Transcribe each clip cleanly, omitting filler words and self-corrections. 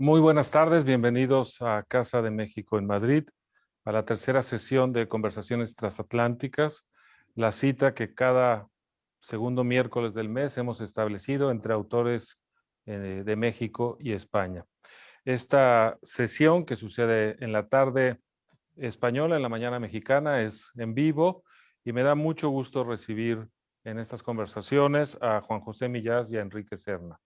Muy buenas tardes, bienvenidos a Casa de México en Madrid, a la tercera sesión de Conversaciones Transatlánticas, la cita que cada segundo miércoles del mes hemos establecido entre autores de México y España. Esta sesión que sucede en la tarde española, en la mañana mexicana, es en vivo y me da mucho gusto recibir en estas conversaciones a Juan José Millás y a Enrique Serna.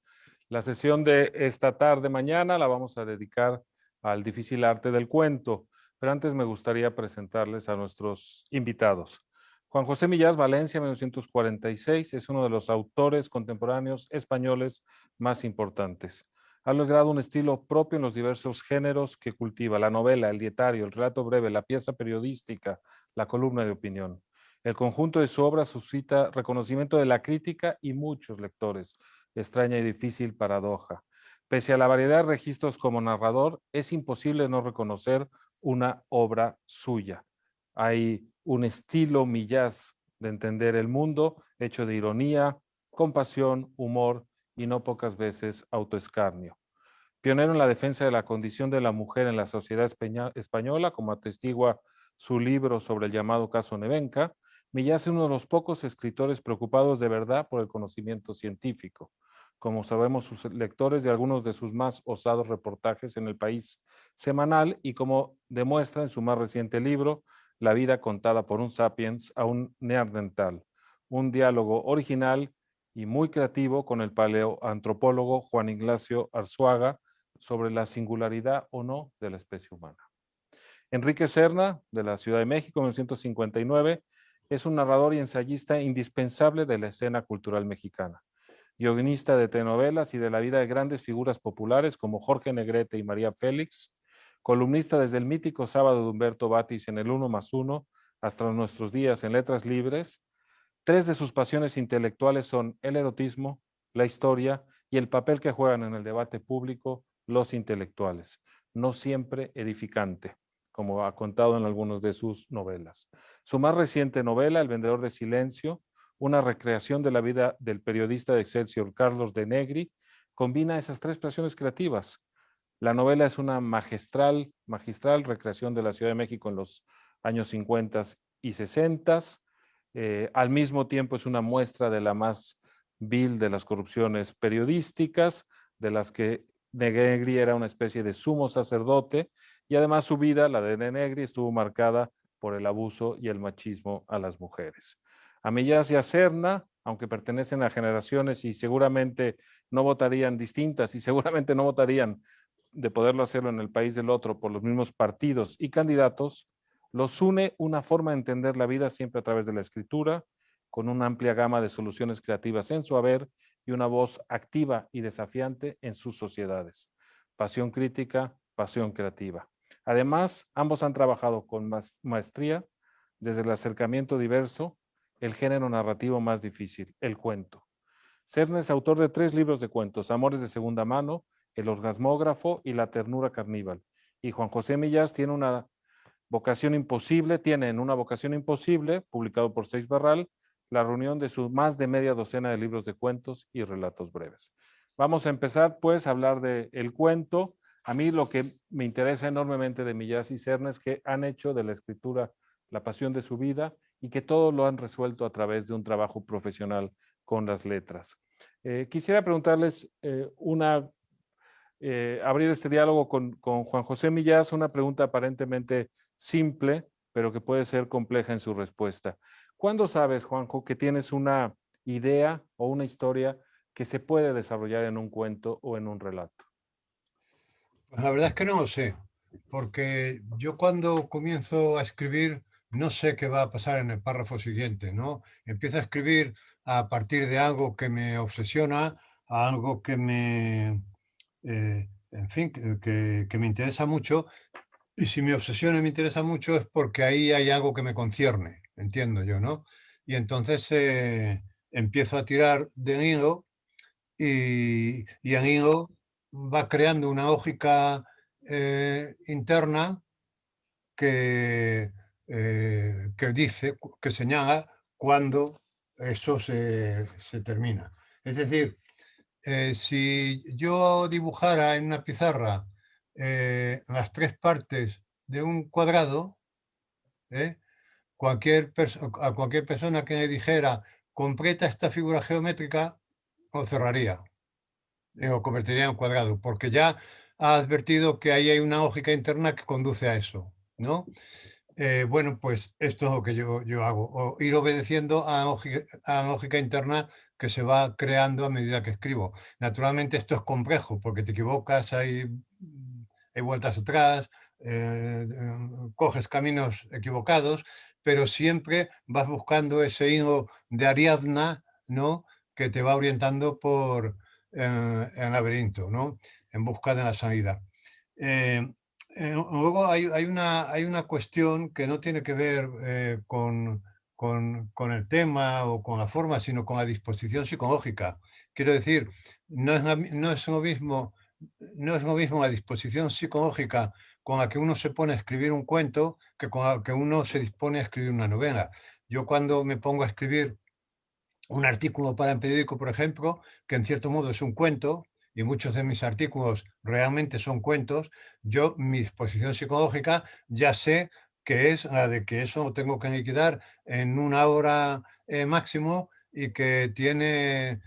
La sesión de esta tarde mañana la vamos a dedicar al difícil arte del cuento, pero antes me gustaría presentarles a nuestros invitados. Juan José Millás Valencia, 1946, es uno de los autores contemporáneos españoles más importantes. Ha logrado un estilo propio en los diversos géneros que cultiva: la novela, el dietario, el relato breve, la pieza periodística, la columna de opinión. El conjunto de su obra suscita reconocimiento de la crítica y muchos lectores. Extraña y difícil paradoja. Pese a la variedad de registros como narrador, es imposible no reconocer una obra suya. Hay un estilo Millás de entender el mundo, hecho de ironía, compasión, humor y no pocas veces autoescarnio. Pionero en la defensa de la condición de la mujer en la sociedad española, como atestigua su libro sobre el llamado caso Nevenka, Millás es uno de los pocos escritores preocupados de verdad por el conocimiento científico. Como sabemos, sus lectores de algunos de sus más osados reportajes en El País semanal, y como demuestra en su más reciente libro, La vida contada por un sapiens a un neandertal, un diálogo original y muy creativo con el paleoantropólogo Juan Ignacio Arzuaga sobre la singularidad o no de la especie humana. Enrique Serna, de la Ciudad de México, 1959, es un narrador y ensayista indispensable de la escena cultural mexicana. Guionista de telenovelas y de la vida de grandes figuras populares como Jorge Negrete y María Félix, columnista desde el mítico Sábado de Humberto Batis en el Uno más Uno hasta nuestros días en Letras Libres. Tres de sus pasiones intelectuales son el erotismo, la historia y el papel que juegan en el debate público los intelectuales, no siempre edificante, como ha contado en algunas de sus novelas. Su más reciente novela, El vendedor de silencio, una recreación de la vida del periodista de Excelsior Carlos de Negri, combina esas tres pasiones creativas. La novela es una magistral recreación de la Ciudad de México en los años 50 y 60. Al mismo tiempo es una muestra de la más vil de las corrupciones periodísticas, de las que Negri era una especie de sumo sacerdote, y además su vida, la de Negri, estuvo marcada por el abuso y el machismo a las mujeres. A Millás y a Serna, aunque pertenecen a generaciones y seguramente no votarían distintas y seguramente no votarían de poderlo hacerlo en el país del otro por los mismos partidos y candidatos, los une una forma de entender la vida siempre a través de la escritura, con una amplia gama de soluciones creativas en su haber y una voz activa y desafiante en sus sociedades. Pasión crítica, pasión creativa. Además, ambos han trabajado con maestría desde el acercamiento diverso, el género narrativo más difícil, el cuento. Serna es autor de 3 libros de cuentos: Amores de segunda mano, El orgasmógrafo y La ternura carníval. Y Juan José Millás tiene en una vocación imposible, publicado por Seis Barral, la reunión de su más de media docena de libros de cuentos y relatos breves. Vamos a empezar, pues, a hablar de el cuento. A mí lo que me interesa enormemente de Millás y Serna es que han hecho de la escritura la pasión de su vida y que todo lo han resuelto a través de un trabajo profesional con las letras. Quisiera preguntarles abrir este diálogo con Juan José Millás, una pregunta aparentemente simple, pero que puede ser compleja en su respuesta. ¿Cuándo sabes, Juanjo, que tienes una idea o una historia que se puede desarrollar en un cuento o en un relato? Pues la verdad es que no lo sé, porque yo cuando comienzo a escribir no sé qué va a pasar en el párrafo siguiente, ¿no? Empiezo a escribir a partir de algo que me obsesiona, a algo que en fin, que me interesa mucho, y si me obsesiona y me interesa mucho es porque ahí hay algo que me concierne, entiendo yo, ¿no? Y entonces empiezo a tirar del hilo y el hilo va creando una lógica interna que dice, que señala cuando eso se termina. Es decir, Si yo dibujara en una pizarra las tres partes de un cuadrado, ¿eh? A cualquier persona que me dijera completa esta figura geométrica, lo cerraría, o convertiría en cuadrado, porque ya ha advertido que ahí hay una lógica interna que conduce a eso, ¿no? Bueno, pues esto es lo que yo hago, o ir obedeciendo a la lógica interna que se va creando a medida que escribo. Naturalmente esto es complejo porque te equivocas, hay vueltas atrás, coges caminos equivocados, pero siempre vas buscando ese hilo de Ariadna, ¿no? Que te va orientando por el laberinto, ¿no? En busca de la salida. Eh, Luego hay una cuestión que no tiene que ver con el tema o con la forma, sino con la disposición psicológica. Quiero decir, no es lo mismo, no es lo mismo la disposición psicológica con la que uno se pone a escribir un cuento que con la que uno se dispone a escribir una novela. Yo cuando me pongo a escribir un artículo para el periódico, por ejemplo, que en cierto modo es un cuento, y muchos de mis artículos realmente son cuentos, yo, mi disposición psicológica, ya sé que es la de que eso lo tengo que liquidar en una hora máximo y que tiene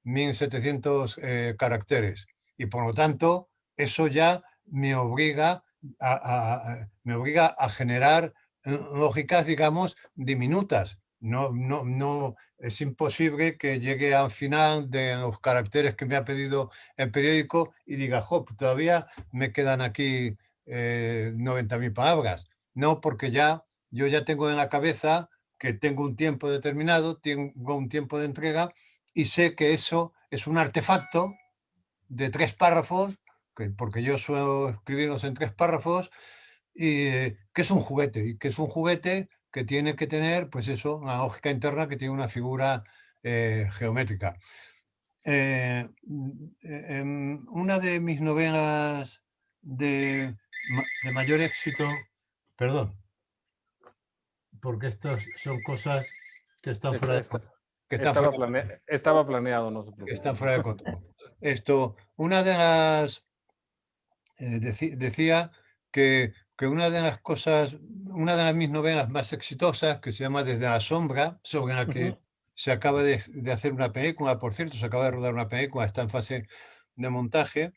1700 caracteres. Y por lo tanto, eso ya me obliga a generar lógicas, digamos, diminutas. No, es imposible que llegue al final de los caracteres que me ha pedido el periódico y diga, jo, pues todavía me quedan aquí 90.000 palabras. No, porque yo ya tengo en la cabeza que tengo un tiempo determinado, tengo un tiempo de entrega y sé que eso es un artefacto de 3 párrafos, porque yo suelo escribirlos en 3 párrafos, y que es un juguete, y que es un juguete que tiene que tener, pues eso, una lógica interna que tiene una figura geométrica. Una de mis novelas de mayor éxito, perdón, porque estas son cosas que están Es- fuera de, esta- que están fuera, estaba planeado, no se que preocupe. están fuera de control. Una de las decía que una de las mis novelas más exitosas, que se llama Desde la sombra, sobre la Ujú. que se acaba de hacer una película, por cierto, se acaba de rodar una película, está en fase de montaje,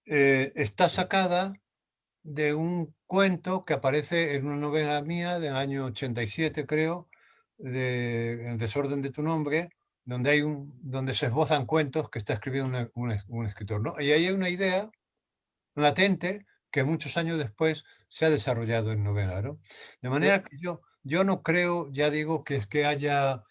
está sacada de un cuento que aparece en una novela mía del año 87, creo, de El desorden de tu nombre, donde se esbozan cuentos que está escribiendo un escritor, ¿no? Y ahí hay una idea latente que muchos años después se ha desarrollado en novela, ¿no? De manera que yo no creo, ya digo, que es que haya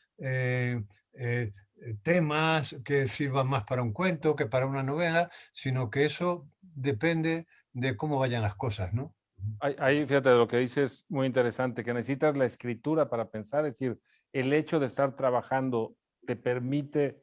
temas que sirvan más para un cuento que para una novela, sino que eso depende de cómo vayan las cosas, ¿no? Ahí, fíjate, lo que dices muy interesante, que necesitas la escritura para pensar, es decir, el hecho de estar trabajando te permite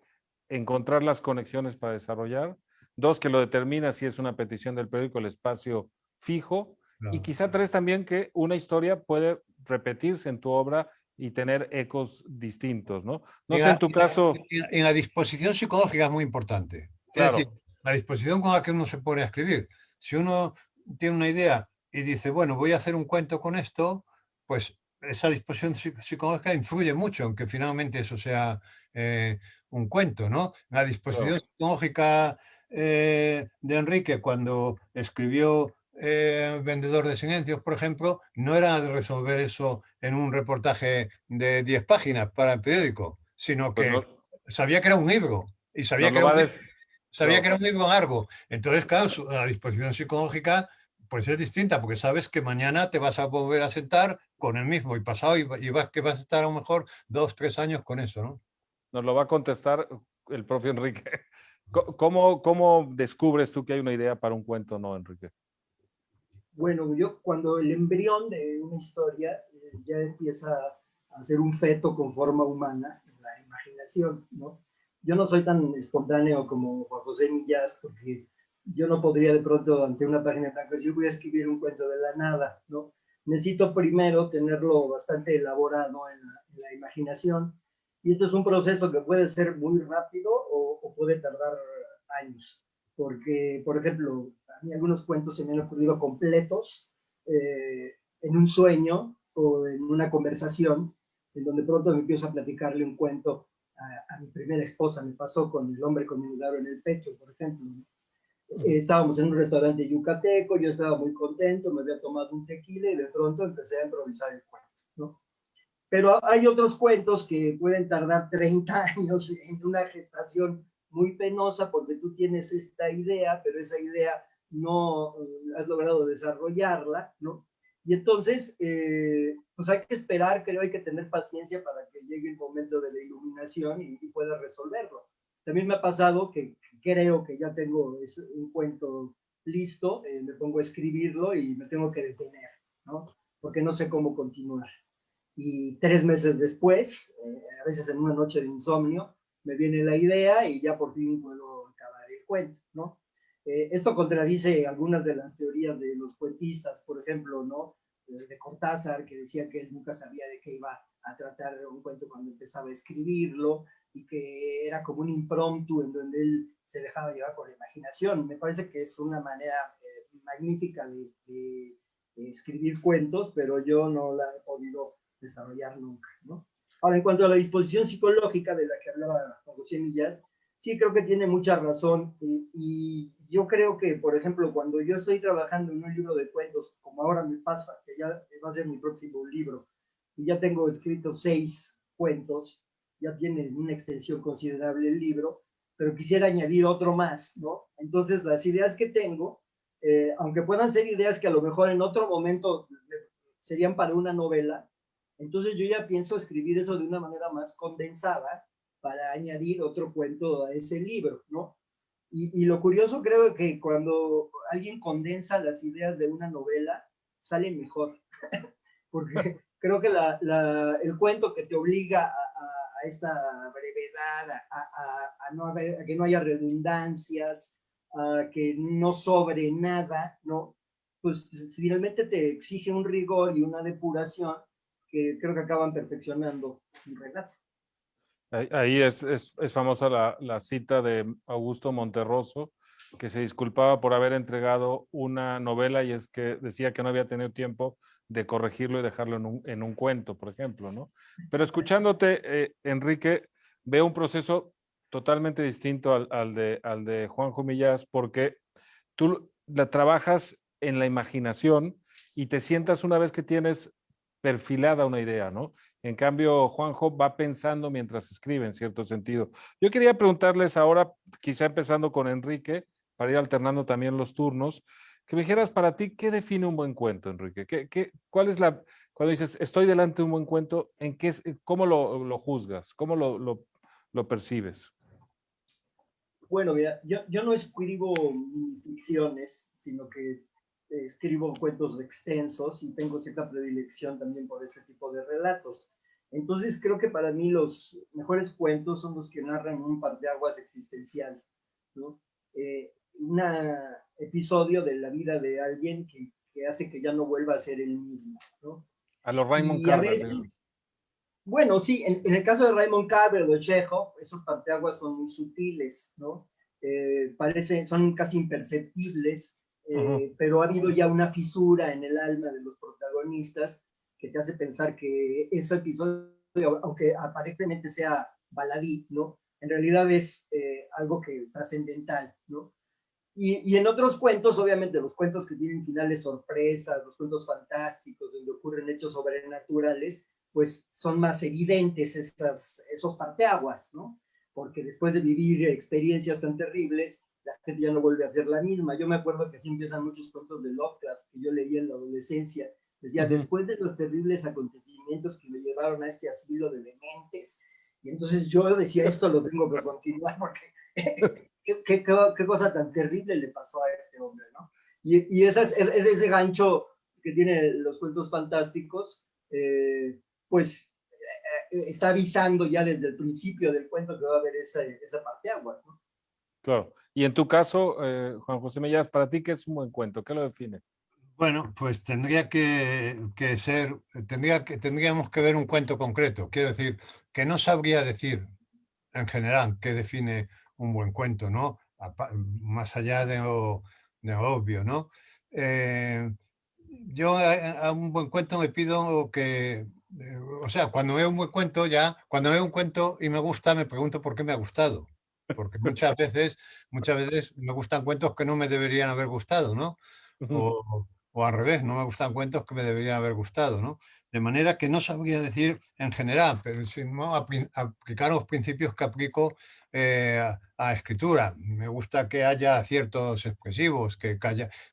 encontrar las conexiones para desarrollar. Dos, que lo determina si es una petición del periódico, el espacio fijo. Y Claro. quizá tres, también que una historia puede repetirse en tu obra y tener ecos distintos, ¿no? No Y sé, en tu caso, en la disposición psicológica es muy importante. Es decir, claro, la disposición con la que uno se pone a escribir. Si uno tiene una idea y dice, bueno, voy a hacer un cuento con esto, pues esa disposición psicológica influye mucho en que finalmente eso sea un cuento, ¿no? La disposición claro. psicológica de Enrique cuando escribió Vendedor de Silencios, por ejemplo, no era de resolver eso en un reportaje de 10 páginas para el periódico, sino Pues que no, sabía que era un libro y nos lo va a decir, sabía que era claro, un libro largo. Entonces, claro, la disposición psicológica pues es distinta, porque sabes que mañana te vas a volver a sentar con el mismo y pasado que vas a estar a lo mejor 2, 3 años con eso, ¿no? nos lo va a contestar el propio Enrique. ¿Cómo descubres tú que hay una idea para un cuento, no, Enrique? Bueno, yo cuando el embrión de una historia ya empieza a ser un feto con forma humana, en la imaginación, ¿no? Yo no soy tan espontáneo como Juan José Millás, porque yo no podría de pronto ante una página blanca decir voy a escribir un cuento de la nada, ¿no? Necesito primero tenerlo bastante elaborado en la imaginación Y esto es un proceso que puede ser muy rápido o puede tardar años. Porque, por ejemplo, a mí algunos cuentos se me han ocurrido completos en un sueño o en una conversación, en donde pronto me empiezo a platicarle un cuento a mi primera esposa. Me pasó con El hombre con mi lugar en el pecho, por ejemplo, ¿no? Estábamos en un restaurante yucateco, yo estaba muy contento, me había tomado un tequila y de pronto empecé a improvisar el cuento, ¿no? Pero hay otros cuentos que pueden tardar 30 años en una gestación muy penosa porque tú tienes esta idea, pero esa idea no has logrado desarrollarla, ¿no? Y entonces, pues hay que esperar, creo, hay que tener paciencia para que llegue el momento de la iluminación y pueda resolverlo. También me ha pasado que creo que ya tengo un cuento listo, me pongo a escribirlo y me tengo que detener, ¿no? Porque no sé cómo continuar. Y 3 meses después, a veces en una noche de insomnio, me viene la idea y ya por fin puedo acabar el cuento, ¿no? Esto contradice algunas de las teorías de los cuentistas, por ejemplo, ¿no? De Cortázar, que decía que él nunca sabía de qué iba a tratar un cuento cuando empezaba a escribirlo y que era como un impromptu en donde él se dejaba llevar por la imaginación. Me parece que es una manera magnífica de escribir cuentos, pero yo no la he podido desarrollar nunca, ¿no? Ahora, en cuanto a la disposición psicológica de la que hablaba Juan José Millás, sí creo que tiene mucha razón y yo creo que, por ejemplo, cuando yo estoy trabajando en un libro de cuentos, como ahora me pasa, que ya va a ser mi próximo libro, y ya tengo escritos 6 cuentos, ya tiene una extensión considerable el libro, pero quisiera añadir otro más, ¿no? Entonces, las ideas que tengo, aunque puedan ser ideas que a lo mejor en otro momento serían para una novela, entonces yo ya pienso escribir eso de una manera más condensada para añadir otro cuento a ese libro, ¿no? Y lo curioso creo que cuando alguien condensa las ideas de una novela, sale mejor, porque creo que el cuento que te obliga a esta brevedad, a que no haya redundancias, a que no sobre nada, ¿no? Pues finalmente te exige un rigor y una depuración que creo que acaban perfeccionando un relato. Ahí es famosa la cita de Augusto Monterroso, que se disculpaba por haber entregado una novela y es que decía que no había tenido tiempo de corregirlo y dejarlo en un cuento, por ejemplo, ¿no? Pero escuchándote, Enrique, veo un proceso totalmente distinto al de Juanjo Millás, porque tú la trabajas en la imaginación y te sientas una vez que tienes perfilada una idea, ¿no? En cambio, Juanjo va pensando mientras escribe, en cierto sentido. Yo quería preguntarles ahora, quizá empezando con Enrique, para ir alternando también los turnos, que me dijeras para ti, ¿qué define un buen cuento, Enrique? ¿Cuál es cuando dices, estoy delante de un buen cuento, cómo lo juzgas? ¿Cómo lo percibes? Bueno, mira, yo no escribo ficciones, sino que escribo cuentos extensos y tengo cierta predilección también por ese tipo de relatos. Entonces creo que para mí los mejores cuentos son los que narran un parteaguas existencial, ¿no? Un episodio de la vida de alguien que hace que ya no vuelva a ser el mismo, ¿no? A los Raymond Y a Carver. veces, bueno, sí, en el caso de Raymond Carver o de Chekhov, esos parteaguas son muy sutiles, ¿no? Son casi imperceptibles, pero ha habido ya una fisura en el alma de los protagonistas que te hace pensar que ese episodio, aunque aparentemente sea baladí, ¿no? En realidad es algo que trascendental, ¿no? Y en otros cuentos, obviamente, los cuentos que tienen finales sorpresas, los cuentos fantásticos, donde ocurren hechos sobrenaturales, pues son más evidentes esos parteaguas, ¿no? Porque después de vivir experiencias tan terribles, la gente ya no vuelve a ser la misma. Yo me acuerdo que así empiezan muchos cuentos de Lovecraft que yo leí en la adolescencia. Decía, después de los terribles acontecimientos que me llevaron a este asilo de dementes, y entonces yo decía, esto lo tengo que continuar porque ¿Qué cosa tan terrible le pasó a este hombre, ¿no? Y ese gancho que tienen los cuentos fantásticos, pues está avisando ya desde el principio del cuento que va a haber esa parteaguas, ¿no? Claro. Y en tu caso, Juan José Mellás, ¿para ti qué es un buen cuento? ¿Qué lo define? Bueno, pues tendría que ser, tendríamos que ver un cuento concreto. Quiero decir, que no sabría decir en general qué define un buen cuento, ¿no? Más allá de lo obvio, ¿no? Eh, yo a un buen cuento me pido que, o sea, cuando veo un buen cuento ya, cuando veo un cuento y me gusta, me pregunto por qué me ha gustado. Porque muchas veces me gustan cuentos que no me deberían haber gustado, ¿no? O al revés, no me gustan cuentos que me deberían haber gustado, ¿no? De manera que no sabría decir en general, pero si no aplicar los principios que aplico a escritura. Me gusta que haya ciertos expresivos, que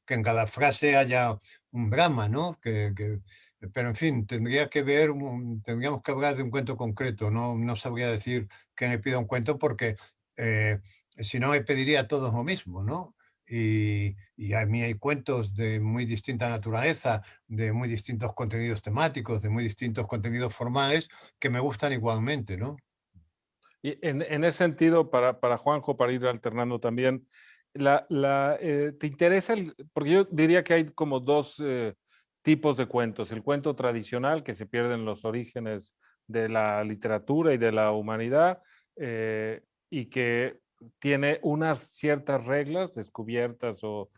en cada frase haya un drama, ¿no? Pero en fin, tendríamos que hablar de un cuento concreto. No sabría decir que me pida un cuento porque eh, si no me pediría todos lo mismo, ¿no? Y a mí hay cuentos de muy distinta naturaleza, de muy distintos contenidos temáticos, de muy distintos contenidos formales que me gustan igualmente, ¿no? Y en ese sentido, para Juanjo, para ir alternando también, ¿te interesa porque yo diría que hay como dos tipos de cuentos, el cuento tradicional que se pierden los orígenes de la literatura y de la humanidad y que tiene unas ciertas reglas descubiertas o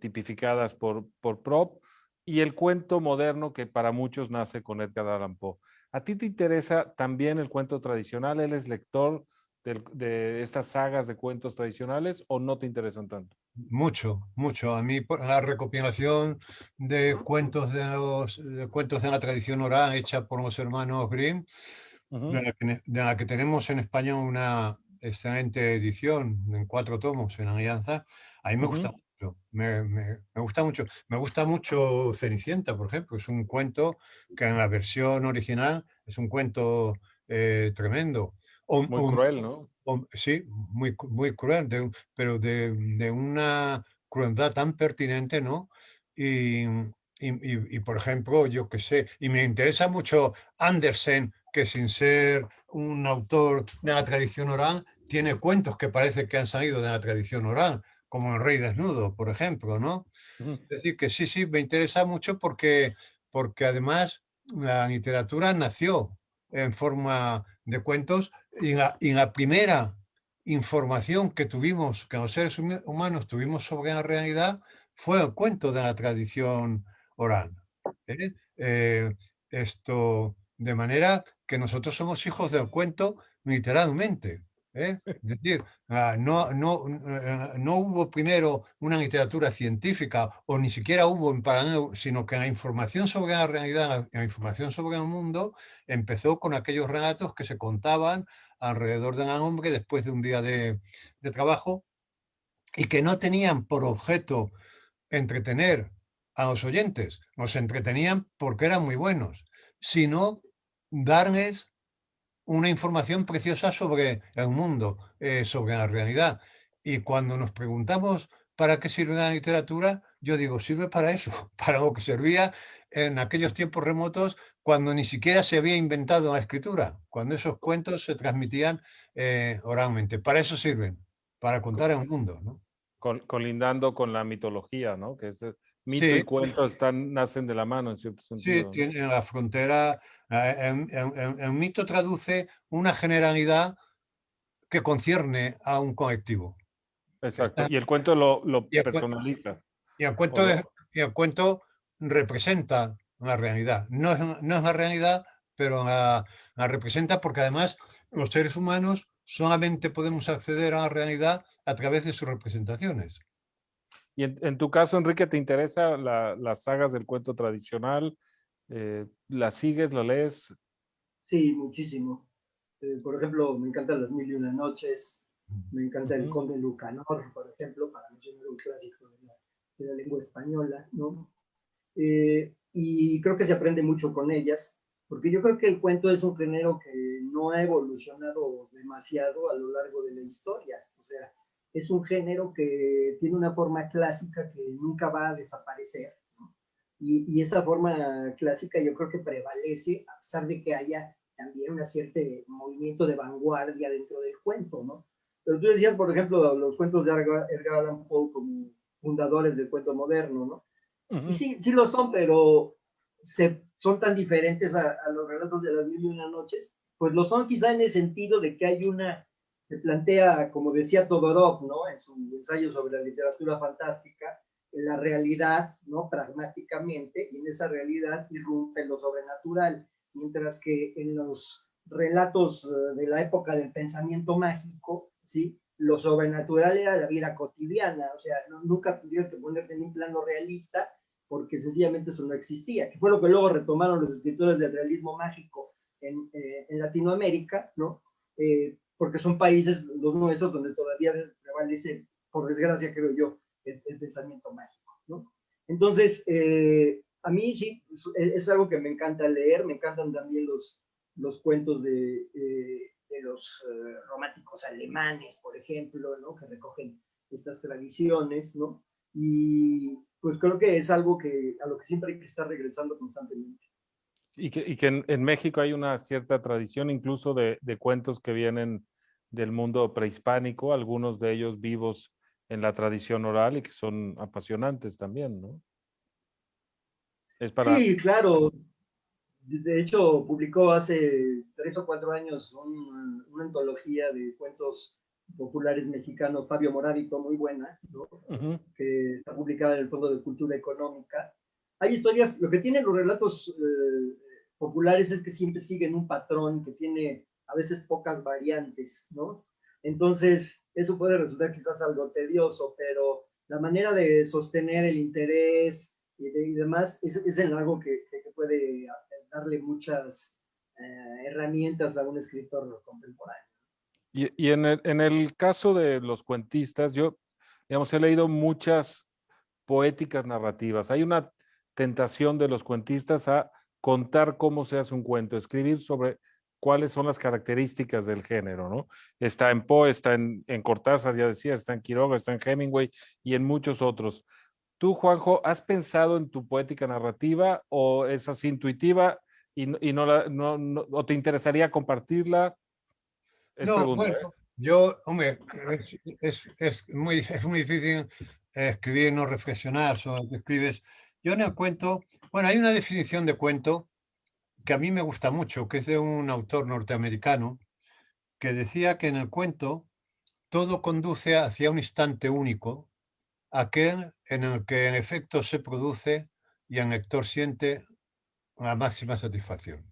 tipificadas por Prop, y el cuento moderno que para muchos nace con Edgar Allan Poe. ¿A ti te interesa también el cuento tradicional? ¿Eres lector de estas sagas de cuentos tradicionales o no te interesan tanto? Mucho, mucho. A mí la recopilación de cuentos de la tradición oral hecha por los hermanos Grimm, Ujú, de la que tenemos en España una excelente edición en 4 tomos en Alianza, a mí me gusta ujú, mucho. Me gusta mucho. Me gusta mucho Cenicienta, por ejemplo. Es un cuento que en la versión original es un cuento tremendo. O, muy o cruel, ¿no? Sí, muy cruel, pero de una crueldad tan pertinente, ¿no? Y, por ejemplo, yo qué sé, y me interesa mucho Andersen, que sin ser un autor de la tradición oral, tiene cuentos que parece que han salido de la tradición oral, como El Rey Desnudo, por ejemplo, ¿no? Ujú. Es decir, que sí, sí, me interesa mucho porque además la literatura nació en forma de cuentos y la primera información que tuvimos, que los seres humanos tuvimos sobre la realidad, fue el cuento de la tradición oral. ¿Eh? De manera que nosotros somos hijos del cuento literalmente. ¿Eh? Es decir, no hubo primero una literatura científica o ni siquiera hubo en paralelo, sino que la información sobre la realidad, la información sobre el mundo, empezó con aquellos relatos que se contaban alrededor del hombre después de un día de trabajo y que no tenían por objeto entretener a los oyentes, los entretenían porque eran muy buenos, sino darles una información preciosa sobre el mundo, sobre la realidad. Y cuando nos preguntamos para qué sirve la literatura, yo digo, sirve para eso, para lo que servía en aquellos tiempos remotos cuando ni siquiera se había inventado la escritura, cuando esos cuentos se transmitían oralmente. Para eso sirven, para contar Co- el mundo, ¿no? Colindando con la mitología, ¿no? Que es mito y Sí, cuento nacen de la mano en cierto sí, sentido, ¿no? tiene la frontera. El mito traduce una generalidad que concierne a un colectivo. Exacto. Está, Y el cuento lo y, el, cue- personaliza. y el O cuento lo, y el cuento representa la realidad. No es la realidad, pero la representa porque además los seres humanos solamente podemos acceder a la realidad a través de sus representaciones. y en tu caso, Enrique, ¿te interesa las sagas del cuento tradicional? ¿Las sigues, lo lees? Sí, muchísimo. Por ejemplo, me encantan Las Mil y Una Noches, me encanta El Ujú, Conde Lucanor, por ejemplo, para mencionar un clásico de la lengua española, ¿no? Y creo que se aprende mucho con ellas, porque yo creo que el cuento es un género que no ha evolucionado demasiado a lo largo de la historia. O sea, es un género que tiene una forma clásica que nunca va a desaparecer, ¿no? Y esa forma clásica yo creo que prevalece, a pesar de que haya también un cierto movimiento de vanguardia dentro del cuento, ¿no? Pero tú decías, por ejemplo, los cuentos de Edgar Allan Poe como fundadores del cuento moderno, ¿no? Y Ujú. sí, sí lo son, pero son tan diferentes a los relatos de las mil y una noches, pues lo son quizá en el sentido de que hay se plantea, como decía Todorov, ¿no? En su ensayo sobre la literatura fantástica, la realidad, ¿no? Pragmáticamente, y en esa realidad irrumpe lo sobrenatural, mientras que en los relatos de la época del pensamiento mágico, ¿sí? Lo sobrenatural era la vida cotidiana, o sea, nunca tendrías que ponerte en un plano realista, porque sencillamente eso no existía, que fue lo que luego retomaron los escritores del realismo mágico en Latinoamérica, ¿no? Porque son países, los nuestros, donde todavía prevalece, por desgracia creo yo, el pensamiento mágico, ¿no? Entonces, a mí sí, es algo que me encanta leer, me encantan también los cuentos de los románticos alemanes, por ejemplo, ¿no? Que recogen estas tradiciones, ¿no? Y pues creo que es algo a lo que siempre hay que estar regresando constantemente. Y que en México hay una cierta tradición incluso de cuentos que vienen del mundo prehispánico, algunos de ellos vivos en la tradición oral y que son apasionantes también, ¿no? Es para... Sí, claro. De hecho, publicó hace 3 o 4 años una antología de cuentos populares mexicanos, Fabio Morávico, muy buena, ¿no? Ujú. Que está publicada en el Fondo de Cultura Económica. Hay historias, lo que tienen los relatos populares es que siempre siguen un patrón que tiene a veces pocas variantes, ¿no? Entonces, eso puede resultar quizás algo tedioso, pero la manera de sostener el interés y demás es en algo que puede darle muchas herramientas a un escritor contemporáneo. Y en el caso de los cuentistas, yo, digamos, he leído muchas poéticas narrativas. Hay una tentación de los cuentistas a contar cómo se hace un cuento, escribir sobre cuáles son las características del género, ¿no? Está en Poe, está en Cortázar, ya decía, está en Quiroga, está en Hemingway y en muchos otros. Tú, Juanjo, ¿has pensado en tu poética narrativa o es así intuitiva y no, o te interesaría compartirla? Es No, pregunta, ¿eh? bueno, yo, hombre, es muy difícil escribir, no reflexionar sobre lo que escribes. Yo en el cuento, bueno, hay una definición de cuento que a mí me gusta mucho, que es de un autor norteamericano, que decía que en el cuento todo conduce hacia un instante único, aquel en el que en efecto se produce y el lector siente la máxima satisfacción.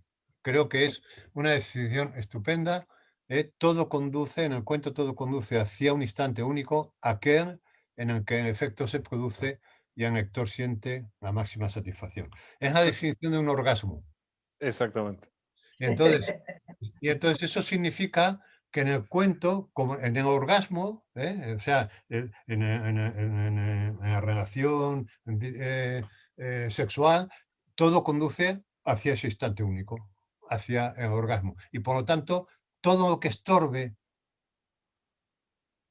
Creo que es una definición estupenda. Todo conduce, en el cuento todo conduce hacia un instante único, aquel en el que en efecto se produce y el lector siente la máxima satisfacción. Es la definición de un orgasmo. Exactamente. Y entonces, y entonces eso significa que en el cuento, como en el orgasmo, o sea, en la relación sexual, todo conduce hacia ese instante único, hacia el orgasmo. Y por lo tanto, todo lo que estorbe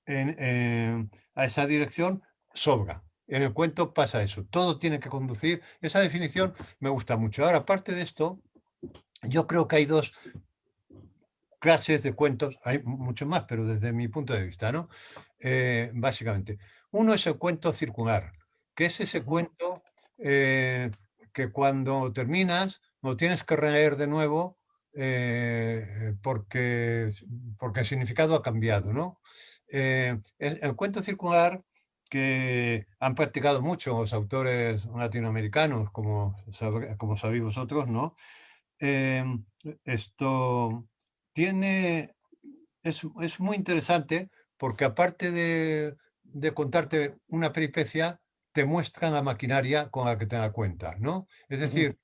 a esa dirección sobra. En el cuento pasa eso, todo tiene que conducir. Esa definición me gusta mucho. Ahora, aparte de esto, yo creo que hay dos clases de cuentos, hay mucho más, pero desde mi punto de vista, ¿no? Básicamente. Uno es el cuento circular, que es ese Ujú. cuento que cuando terminas lo tienes que releer de nuevo porque el significado ha cambiado, ¿no? El cuento circular que han practicado mucho los autores latinoamericanos, como sabéis vosotros, ¿no? Em, esto tiene, es muy interesante porque aparte de contarte una peripecia, te muestran la maquinaria con la que te da cuenta, ¿no? Es Ujú. decir,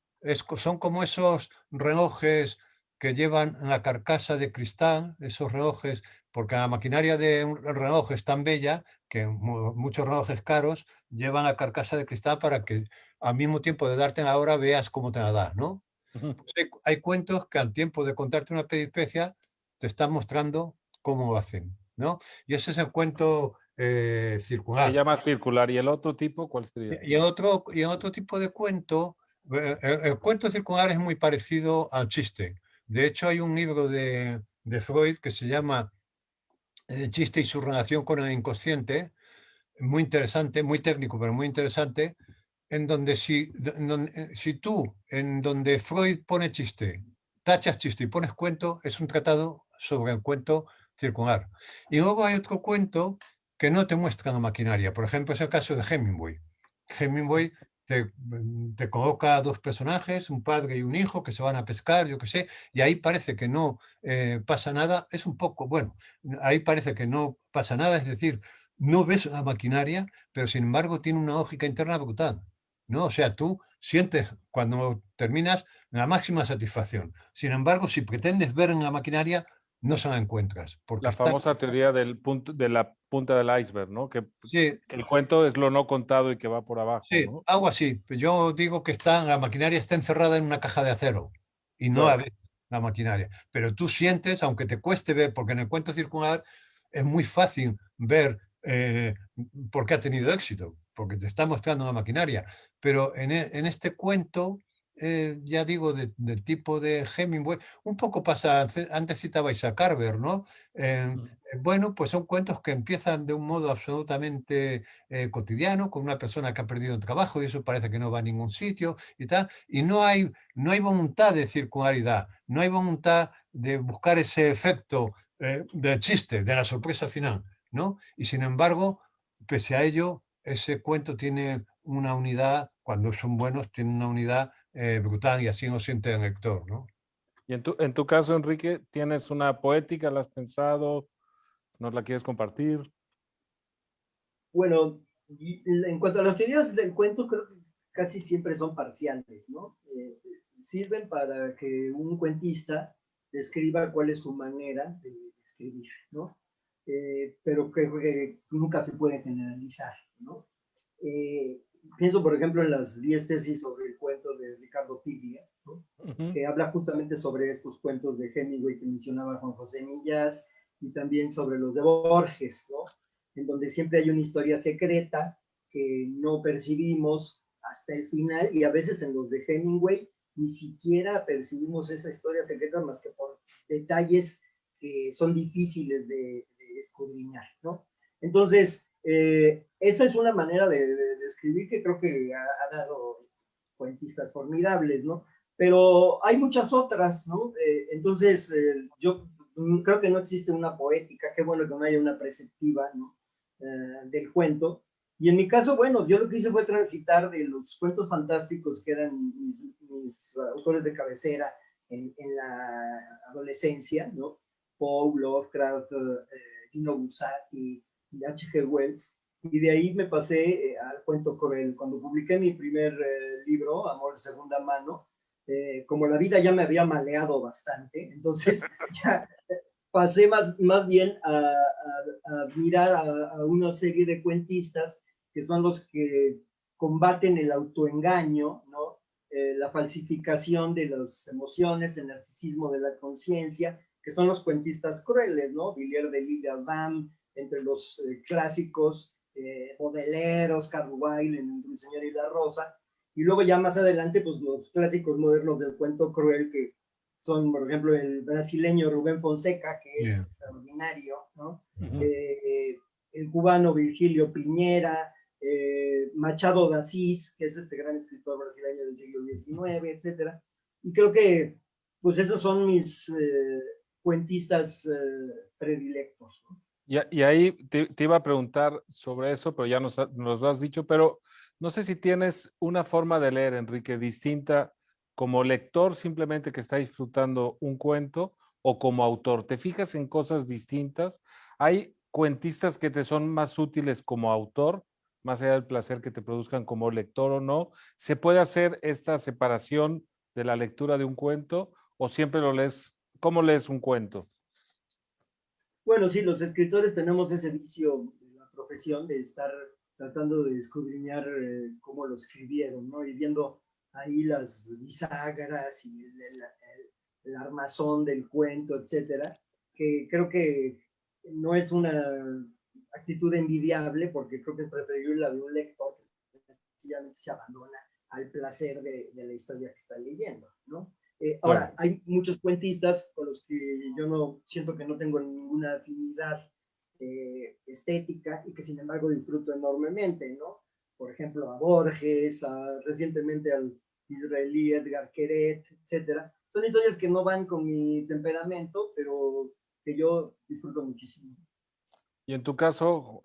son como esos relojes que llevan la carcasa de cristal, esos relojes, porque la maquinaria de un reloj es tan bella que muchos relojes caros llevan la carcasa de cristal para que al mismo tiempo de darte la hora veas cómo te la da, ¿no? Ujú. Pues hay cuentos que al tiempo de contarte una peripecia te están mostrando cómo lo hacen, ¿no? Y ese es el cuento Se circular. llama circular. ¿Y el otro tipo cuál sería? Y el otro tipo de cuento, el cuento circular es muy parecido al chiste. De hecho, hay un libro de Freud que se llama Chiste y su relación con el inconsciente, muy interesante, muy técnico, pero muy interesante, en donde si tú, en donde Freud pone chiste, tachas chiste y pones cuento, es un tratado sobre el cuento circular. Y luego hay otro cuento que no te muestra la maquinaria. Por ejemplo, es el caso de Hemingway. Hemingway te coloca a dos personajes, un padre y un hijo, que se van a pescar, yo qué sé, y ahí parece que no pasa nada. Es un poco, bueno, ahí parece que no pasa nada, es decir, no ves la maquinaria, pero sin embargo tiene una lógica interna brutal, ¿no? O sea, tú sientes cuando terminas la máxima satisfacción. Sin embargo, si pretendes ver en la maquinaria, no se la encuentras, porque La está... famosa teoría del punto, de la punta del iceberg, ¿no? Sí, Que el cuento es lo no contado y que va por abajo, sí, ¿no? algo así. Yo digo que la maquinaria está encerrada en una caja de acero y no la Claro. ves, la maquinaria. Pero tú sientes, aunque te cueste ver, porque en el cuento circular es muy fácil ver por qué ha tenido éxito, porque te está mostrando la maquinaria. Pero en este cuento, ya digo, del tipo de Hemingway, un poco pasa, antes citabais a Carver, ¿no? Ujú. Bueno, pues son cuentos que empiezan de un modo absolutamente cotidiano, con una persona que ha perdido el trabajo y eso parece que no va a ningún sitio y tal, y no hay voluntad de circularidad, no hay voluntad de buscar ese efecto del chiste, de la sorpresa final, ¿no? Y sin embargo, pese a ello, ese cuento tiene una unidad, cuando son buenos, tiene una unidad brutal y así lo siente el lector, ¿no? Y en tu caso, Enrique, ¿tienes una poética? ¿La has pensado? ¿Nos la quieres compartir? Bueno, en cuanto a las teorías del cuento, creo que casi siempre son parciales, ¿no? Sirven para que un cuentista describa cuál es su manera de escribir, ¿no? Pero creo que nunca se puede generalizar, ¿no? Eh, Pienso, por ejemplo, en las 10 tesis sobre el cuento de Ricardo Piglia, ¿no? Ujú. Que habla justamente sobre estos cuentos de Hemingway que mencionaba Juan José Millás y también sobre los de Borges, ¿no? En donde siempre hay una historia secreta que no percibimos hasta el final y a veces en los de Hemingway ni siquiera percibimos esa historia secreta más que por detalles que son difíciles de escudriñar, ¿no? Entonces, esa es una manera de escribir que creo que ha dado cuentistas formidables, ¿no? Pero hay muchas otras, ¿no? Entonces, yo creo que no existe una poética, qué bueno que no haya una preceptiva, ¿no? Del cuento. Y en mi caso, bueno, yo lo que hice fue transitar de los cuentos fantásticos que eran mis autores de cabecera en la adolescencia, ¿no? Poe, Lovecraft, Dino Buzzati, H.G. Wells, y de ahí me pasé al cuento cruel. Cuando publiqué mi primer libro, Amor de Segunda Mano, como la vida ya me había maleado bastante, entonces ya pasé más bien a mirar a una serie de cuentistas que son los que combaten el autoengaño, ¿no? La falsificación de las emociones, el narcisismo de la conciencia, que son los cuentistas crueles, ¿no? Villiers de L'Isle Adam, entre los clásicos, Baudelaire, Oscar Wilde en El Señor y la Rosa, y luego ya más adelante, pues los clásicos modernos del cuento cruel que son, por ejemplo, el brasileño Rubén Fonseca, que es Yeah. extraordinario, ¿no? Ujú. El cubano Virgilio Piñera, Machado de Asís, que es este gran escritor brasileño del siglo XIX, etcétera. Y creo que, pues, esos son mis cuentistas predilectos, ¿no? Y ahí te iba a preguntar sobre eso, pero ya nos lo has dicho, pero no sé si tienes una forma de leer, Enrique, distinta como lector simplemente que está disfrutando un cuento o como autor. ¿Te fijas en cosas distintas? ¿Hay cuentistas que te son más útiles como autor, más allá del placer que te produzcan como lector o no? ¿Se puede hacer esta separación de la lectura de un cuento o siempre lo lees? ¿Cómo lees un cuento? Bueno, sí, los escritores tenemos ese vicio de la profesión de estar tratando de escudriñar cómo lo escribieron, ¿no? Y viendo ahí las bisagras y el armazón del cuento, etcétera, que creo que no es una actitud envidiable, porque creo que es preferible la de un lector que sencillamente se abandona al placer de la historia que está leyendo, ¿no? Claro. Ahora, hay muchos cuentistas con los que yo no siento que no tengo ninguna afinidad estética y que sin embargo disfruto enormemente, ¿no? por ejemplo, a Borges, recientemente al israelí Edgar Keret, etcétera. Son historias que no van con mi temperamento, pero que yo disfruto muchísimo. Y en tu caso,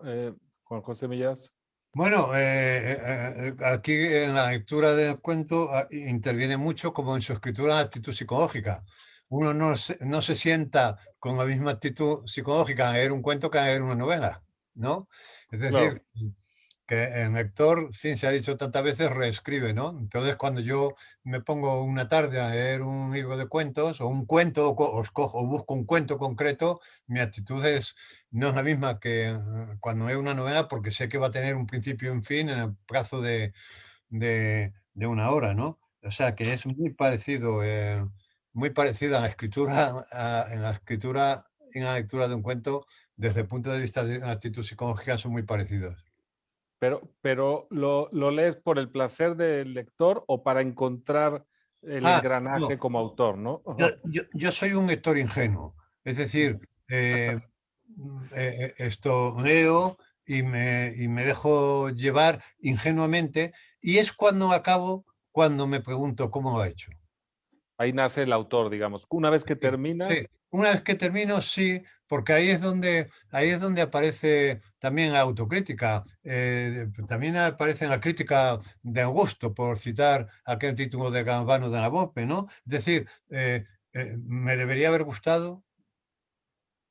Juan José Millas. Bueno, aquí en la lectura del cuento interviene mucho, como en su escritura, la actitud psicológica. Uno no se sienta con la misma actitud psicológica a leer un cuento que a leer una novela, ¿no? Es Claro, decir, que el lector, en fin, se ha dicho tantas veces, reescribe, ¿no? Entonces, cuando yo me pongo una tarde a leer un libro de cuentos o un cuento, o busco un cuento concreto, mi actitud no es la misma que cuando leo una novela, porque sé que va a tener un principio y un fin en el plazo de una hora, ¿no? O sea, que es muy parecido a la escritura, en la escritura y en la lectura de un cuento, desde el punto de vista de la actitud psicológica, son muy parecidos. pero ¿lo lees por el placer del lector o para encontrar el Ah, no. engranaje como autor, ¿no? Ajá. Yo soy un lector ingenuo, es decir, esto leo y me dejo llevar ingenuamente, y es cuando acabo, cuando me pregunto cómo lo ha hecho. Ahí nace el autor, digamos. Una vez que Sí, sí. terminas, Una vez que termino, sí, porque ahí es donde aparece también la autocrítica, también aparece la crítica de gusto, por citar aquel título de Galvano de la Volpe, ¿no? Es decir, me debería haber gustado,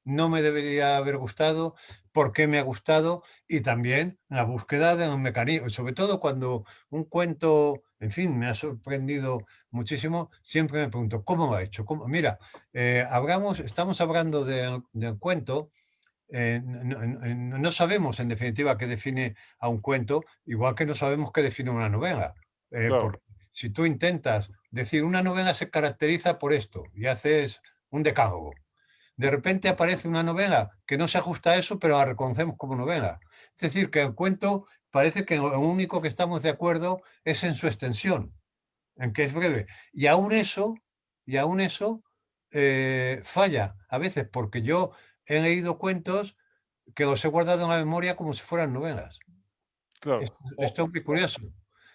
no me debería haber gustado, por qué me ha gustado, y también la búsqueda de un mecanismo, sobre todo cuando un cuento, en fin, me ha sorprendido muchísimo, siempre me pregunto, ¿cómo lo ha hecho? Mira, estamos hablando del cuento, no sabemos en definitiva qué define a un cuento, igual que no sabemos qué define una novela. claro, Porque si tú intentas decir una novela se caracteriza por esto y haces un decálogo, de repente aparece una novela que no se ajusta a eso, pero la reconocemos como novela. Es decir, que el cuento parece que lo único que estamos de acuerdo es en su extensión, en que es breve. Y aún eso falla a veces, porque yo he leído cuentos que los he guardado en la memoria como si fueran novelas. claro. Esto es muy curioso.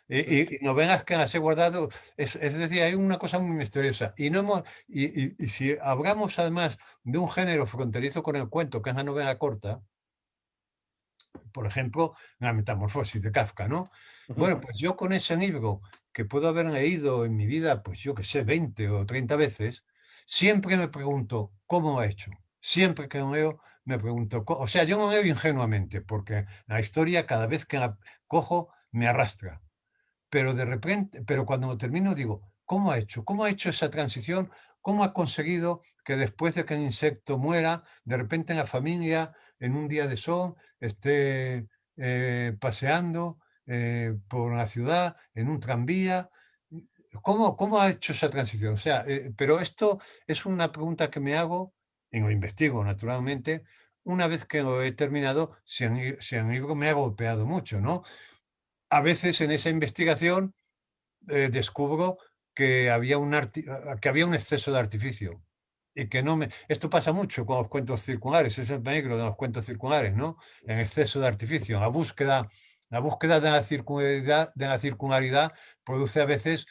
Y novelas que las he guardado, es decir, hay una cosa muy misteriosa. Y si hablamos además de un género fronterizo con el cuento, que es la novela corta, por ejemplo, la Metamorfosis de Kafka, ¿no? Ujú. Bueno, pues yo con ese libro, que puedo haber leído en mi vida, pues yo que sé, 20 o 30 veces, siempre me pregunto cómo lo ha hecho. Siempre que lo leo, me pregunto, o sea, yo no leo ingenuamente, porque la historia cada vez que la cojo me arrastra. Pero de repente, pero cuando lo termino digo, ¿cómo ha hecho? ¿Cómo ha hecho esa transición? ¿Cómo ha conseguido que después de que el insecto muera, de repente en la familia, en un día de sol, esté paseando por la ciudad, en un tranvía? ¿Cómo ha hecho esa transición? O sea, pero esto es una pregunta que me hago, y lo investigo naturalmente, una vez que lo he terminado, si el libro me ha golpeado mucho, ¿no? A veces en esa investigación descubro que que había un exceso de artificio y que no me... Esto pasa mucho con los cuentos circulares, es el peligro de los cuentos circulares, ¿no? En exceso de artificio. La búsqueda de la circularidad produce a veces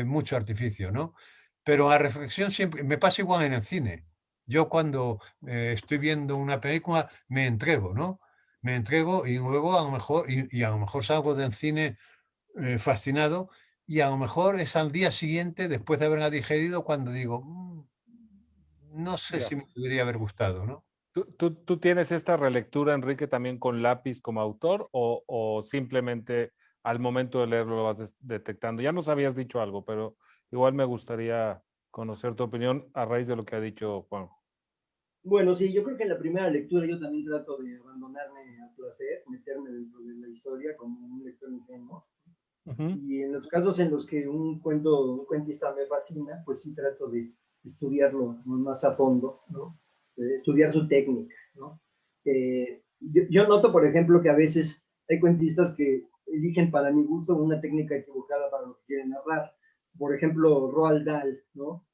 mucho artificio, ¿no? Pero la reflexión siempre... Me pasa igual en el cine. Yo cuando estoy viendo una película me entrego, ¿no? Me entrego y luego a lo mejor, y a lo mejor salgo del cine fascinado, y a lo mejor es al día siguiente, después de haberla digerido, cuando digo, no sé Ya. si me debería haber gustado, ¿no? ¿Tú tienes esta relectura, Enrique, también con lápiz como autor o simplemente al momento de leerlo lo vas detectando? Ya nos habías dicho algo, pero igual me gustaría conocer tu opinión a raíz de lo que ha dicho Juan. Bueno, sí, yo creo que en la primera lectura yo también trato de abandonarme al placer, meterme dentro de la historia como un lector ingenuo. Ujú. Y en los casos en los que un cuentista me fascina, pues sí trato de estudiarlo más a fondo, ¿no? Estudiar su técnica, ¿no? Yo noto, por ejemplo, que a veces hay cuentistas que eligen para mi gusto una técnica equivocada para lo que quieren narrar. Por ejemplo, Roald Dahl, ¿no?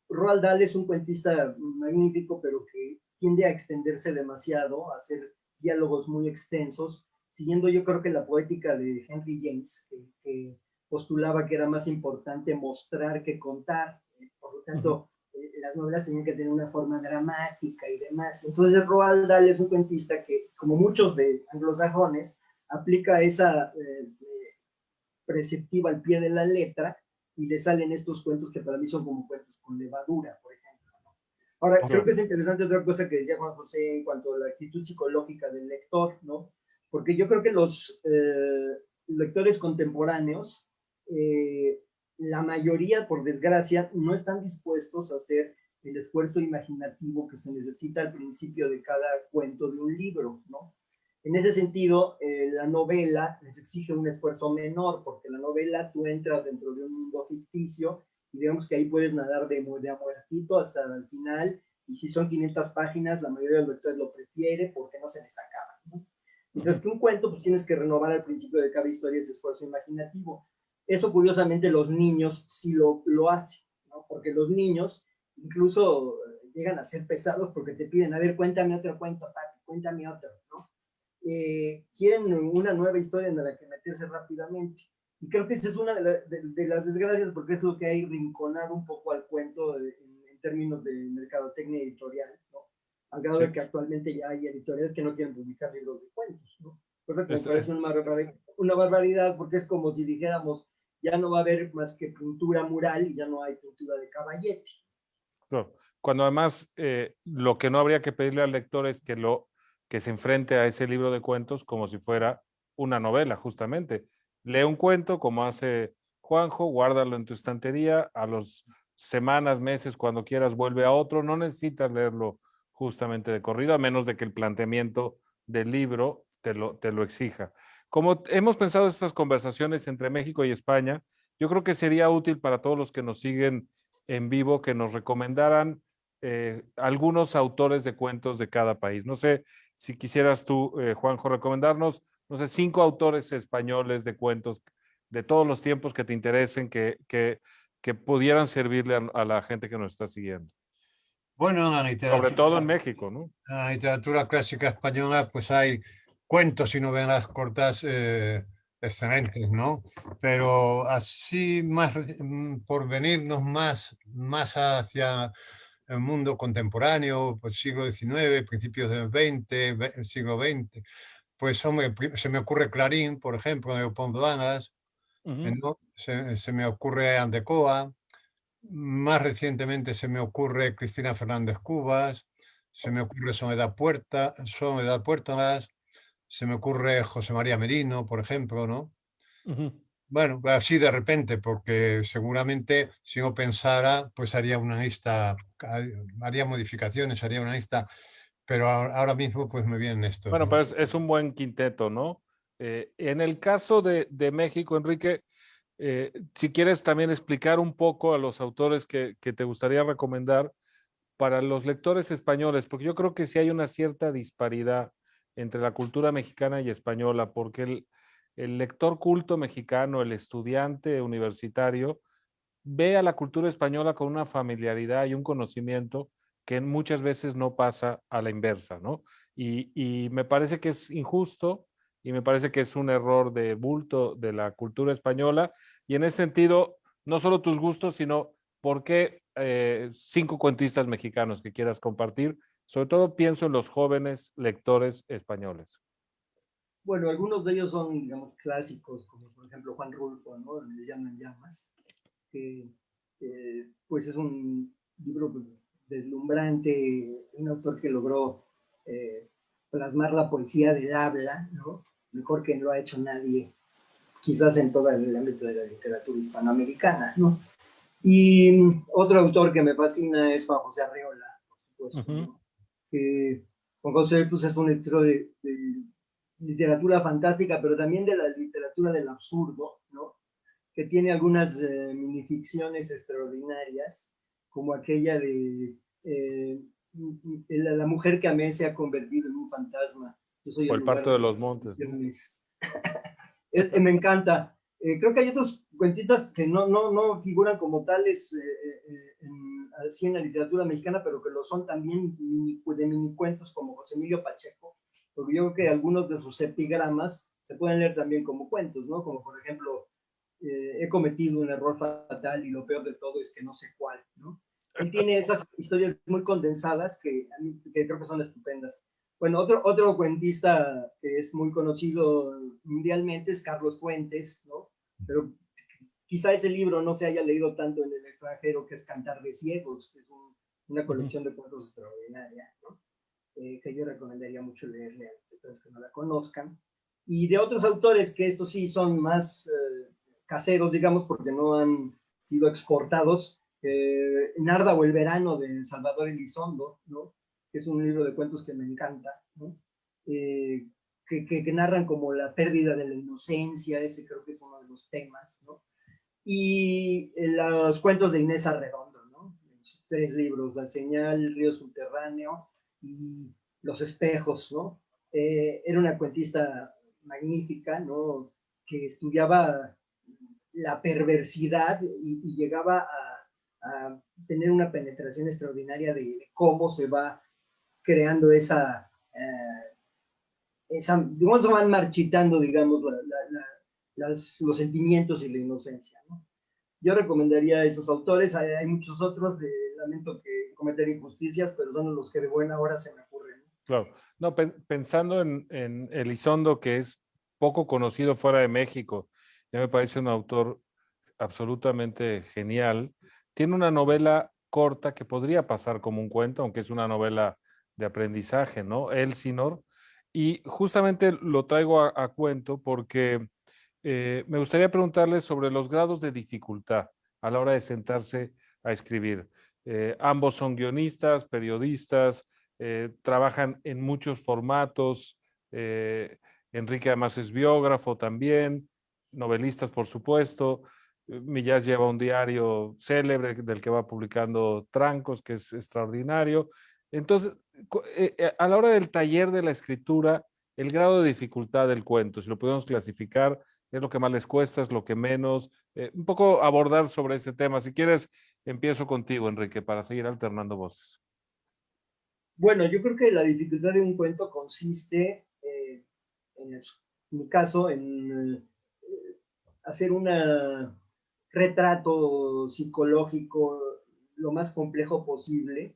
Roald Dahl es un cuentista magnífico, pero que tiende a extenderse demasiado, a hacer diálogos muy extensos, siguiendo yo creo que la poética de Henry James, que postulaba que era más importante mostrar que contar, por lo tanto, las novelas tenían que tener una forma dramática y demás. Entonces Roald Dahl es un cuentista que, como muchos de anglosajones, aplica esa preceptiva al pie de la letra y le salen estos cuentos que para mí son como cuentos con levadura, por ejemplo. Ahora, creo que es interesante otra cosa que decía Juan José en cuanto a la actitud psicológica del lector, ¿no? Porque yo creo que los lectores contemporáneos, la mayoría, por desgracia, no están dispuestos a hacer el esfuerzo imaginativo que se necesita al principio de cada cuento de un libro, ¿no? En ese sentido, la novela les exige un esfuerzo menor, porque la novela tú entras dentro de un mundo ficticio y digamos que ahí puedes nadar de a muertito hasta el final, y si son 500 páginas, la mayoría de los lectores lo prefiere porque no se les acaba, ¿no? Mientras que un cuento, pues tienes que renovar al principio de cada historia ese esfuerzo imaginativo. Eso, curiosamente, los niños sí lo hacen, ¿no? Porque los niños incluso llegan a ser pesados porque te piden, a ver, cuéntame otro cuento, papi, cuéntame otro, ¿no? Quieren una nueva historia en la que meterse rápidamente. Y creo que esa es una de las desgracias, porque es lo que ha rinconado un poco al cuento en términos de mercadotecnia editorial, ¿no? Al grado de que actualmente ya hay editoriales que no quieren publicar libros de cuentos, ¿no? Cosa que me parece una barbaridad, porque es como si dijéramos, ya no va a haber más que pintura mural y ya no hay pintura de caballete. Claro. Cuando además lo que no habría que pedirle al lector es que se enfrente a ese libro de cuentos como si fuera una novela, justamente. Lee un cuento como hace Juanjo, guárdalo en tu estantería, a las semanas, meses, cuando quieras, vuelve a otro. No necesitas leerlo justamente de corrido, a menos de que el planteamiento del libro te lo exija. Como hemos pensado estas conversaciones entre México y España, yo creo que sería útil para todos los que nos siguen en vivo que nos recomendaran algunos autores de cuentos de cada país. No sé si quisieras tú, Juanjo, recomendarnos, no sé, 5 autores españoles de cuentos de todos los tiempos que te interesen, que pudieran servirle a la gente que nos está siguiendo. Bueno, Sobre todo en México, ¿no? en la literatura clásica española, pues hay cuentos y novelas cortas excelentes, ¿no? Pero así más por venirnos más hacia el mundo contemporáneo, pues siglo XIX, principios del XX, siglo XX, pues hombre, se me ocurre Clarín, por ejemplo, de Pons, ¿no? Se me ocurre Andecoa, más recientemente se me ocurre Cristina Fernández Cubas, se me ocurre Soledad Puertas, se me ocurre José María Merino, por ejemplo, ¿no? Bueno, así de repente, porque seguramente si no pensara, pues haría una lista, haría modificaciones, haría una lista, pero ahora mismo pues me vienen estos, Bueno, ¿no? pues es un buen quinteto, ¿no? En el caso de México, Enrique, si quieres también explicar un poco a los autores que te gustaría recomendar para los lectores españoles, porque yo creo que sí hay una cierta disparidad entre la cultura mexicana y española, porque el lector culto mexicano, el estudiante universitario, ve a la cultura española con una familiaridad y un conocimiento que muchas veces no pasa a la inversa, ¿no? Y me parece que es injusto y me parece que es un error de bulto de la cultura española. Y en ese sentido, no solo tus gustos, sino por qué 5 cuentistas mexicanos que quieras compartir. Sobre todo pienso en los jóvenes lectores españoles. Bueno, algunos de ellos son, digamos, clásicos, como por ejemplo Juan Rulfo, ¿no? Le llaman llamas, que pues es un libro deslumbrante, un autor que logró plasmar la poesía del habla, ¿no? Mejor que no lo ha hecho nadie, quizás en todo el ámbito de la literatura hispanoamericana, ¿no? Y otro autor que me fascina es Juan José Arreola, por supuesto, ¿no? Que Juan José pues, es un lector de literatura fantástica, pero también de la literatura del absurdo, ¿no? Que tiene algunas minificciones extraordinarias, como aquella de la mujer que amé se ha convertido en un fantasma. Yo soy O el el lugar Parto de de los Montes. me encanta. Creo que hay otros cuentistas que no figuran como tales así en la literatura mexicana, pero que lo son también de mini cuentos, como José Emilio Pacheco, porque yo creo que algunos de sus epigramas se pueden leer también como cuentos, ¿no? Como por ejemplo, he cometido un error fatal y lo peor de todo es que no sé cuál, ¿no? Él tiene esas historias muy condensadas que creo que son estupendas. Bueno, otro cuentista que es muy conocido mundialmente es Carlos Fuentes, ¿no? Pero quizá ese libro no se haya leído tanto en el extranjero, que es Cantar de Ciegos, que es una colección de cuentos extraordinaria, ¿no? Que yo recomendaría mucho leerle a personas que no la conozcan. Y de otros autores que estos sí son más caseros, digamos, porque no han sido exportados, Narda o el verano de Salvador Elizondo, ¿no? Que es un libro de cuentos que me encanta, ¿no? Que narran como la pérdida de la inocencia, ese creo que es uno de los temas, ¿no? Y los cuentos de Inés Arredondo, ¿no? En sus 3 libros, La Señal, El Río Subterráneo y Los Espejos, ¿no? Era una cuentista magnífica, ¿no? Que estudiaba la perversidad y llegaba a tener una penetración extraordinaria de cómo se va creando cómo se van marchitando, digamos, los sentimientos y la inocencia, ¿no? Yo recomendaría a esos autores, hay muchos otros, lamento que cometer injusticias, pero son los que de buena hora se me ocurren. Claro. No, pensando en Elizondo, que es poco conocido fuera de México, ya me parece un autor absolutamente genial. Tiene una novela corta que podría pasar como un cuento, aunque es una novela de aprendizaje, ¿no? Elsinore. Y justamente lo traigo a cuento porque me gustaría preguntarles sobre los grados de dificultad a la hora de sentarse a escribir. Ambos son guionistas, periodistas, trabajan en muchos formatos. Enrique además es biógrafo también, novelistas por supuesto. Millás lleva un diario célebre del que va publicando Trancos, que es extraordinario. Entonces, a la hora del taller de la escritura, el grado de dificultad del cuento, si lo podemos clasificar, es lo que más les cuesta, es lo que menos. Un poco abordar sobre este tema. Si quieres, empiezo contigo, Enrique, para seguir alternando voces. Bueno, yo creo que la dificultad de un cuento consiste, en mi caso, en hacer un retrato psicológico lo más complejo posible,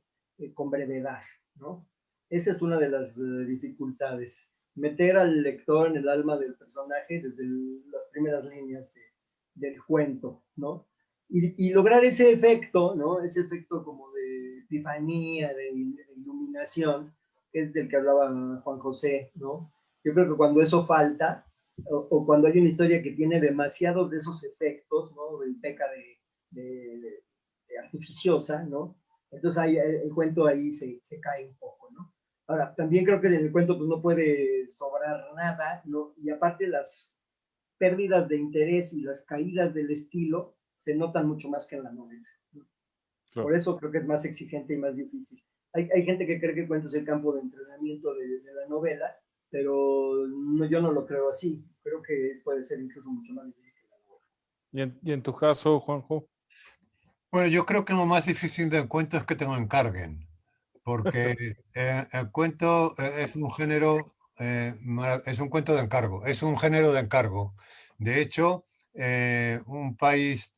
con brevedad, ¿no? Esa es una de las dificultades. Meter al lector en el alma del personaje desde las primeras líneas del cuento, ¿no? Y lograr ese efecto, ¿no? Ese efecto como de epifanía, de iluminación, que es del que hablaba Juan José, ¿no? Yo creo que cuando eso falta, o cuando hay una historia que tiene demasiados de esos efectos, ¿no? Y peca de artificiosa, ¿no? Entonces ahí, el cuento ahí se cae un poco, ¿no? Ahora, también creo que en el cuento pues, no puede sobrar nada, ¿no? Y aparte las pérdidas de interés y las caídas del estilo se notan mucho más que en la novela, ¿no? Claro. Por eso creo que es más exigente y más difícil. Hay gente que cree que el cuento es el campo de entrenamiento de la novela, pero no, yo no lo creo así. Creo que puede ser incluso mucho más difícil que la novela. Y en tu caso, Juanjo? Bueno, yo creo que lo más difícil del cuento es que te lo encarguen, porque el cuento es un género, es un cuento de encargo, es un género de encargo. De hecho, un país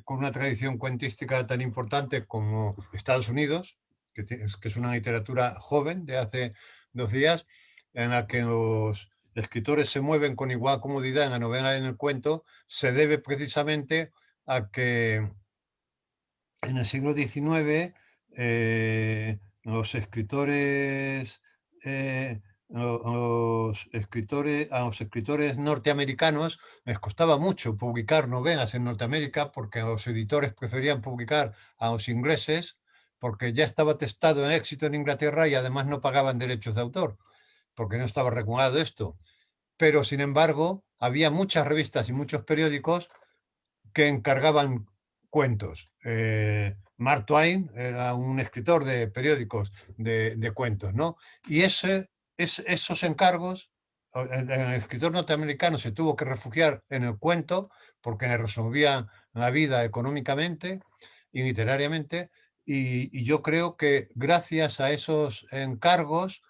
con una tradición cuentística tan importante como Estados Unidos, que es una literatura joven de hace 2 días, en la que los escritores se mueven con igual comodidad en la novela y en el cuento, se debe precisamente a que en el siglo XIX, los escritores, a los escritores norteamericanos les costaba mucho publicar novelas en Norteamérica porque los editores preferían publicar a los ingleses porque ya estaba testado el éxito en Inglaterra y además no pagaban derechos de autor porque no estaba regulado esto. Pero, sin embargo, había muchas revistas y muchos periódicos que encargaban cuentos. Mark Twain era un escritor de periódicos de cuentos, ¿no? Y esos encargos, el escritor norteamericano se tuvo que refugiar en el cuento porque le resolvía la vida económicamente y literariamente, y yo creo que gracias a esos encargos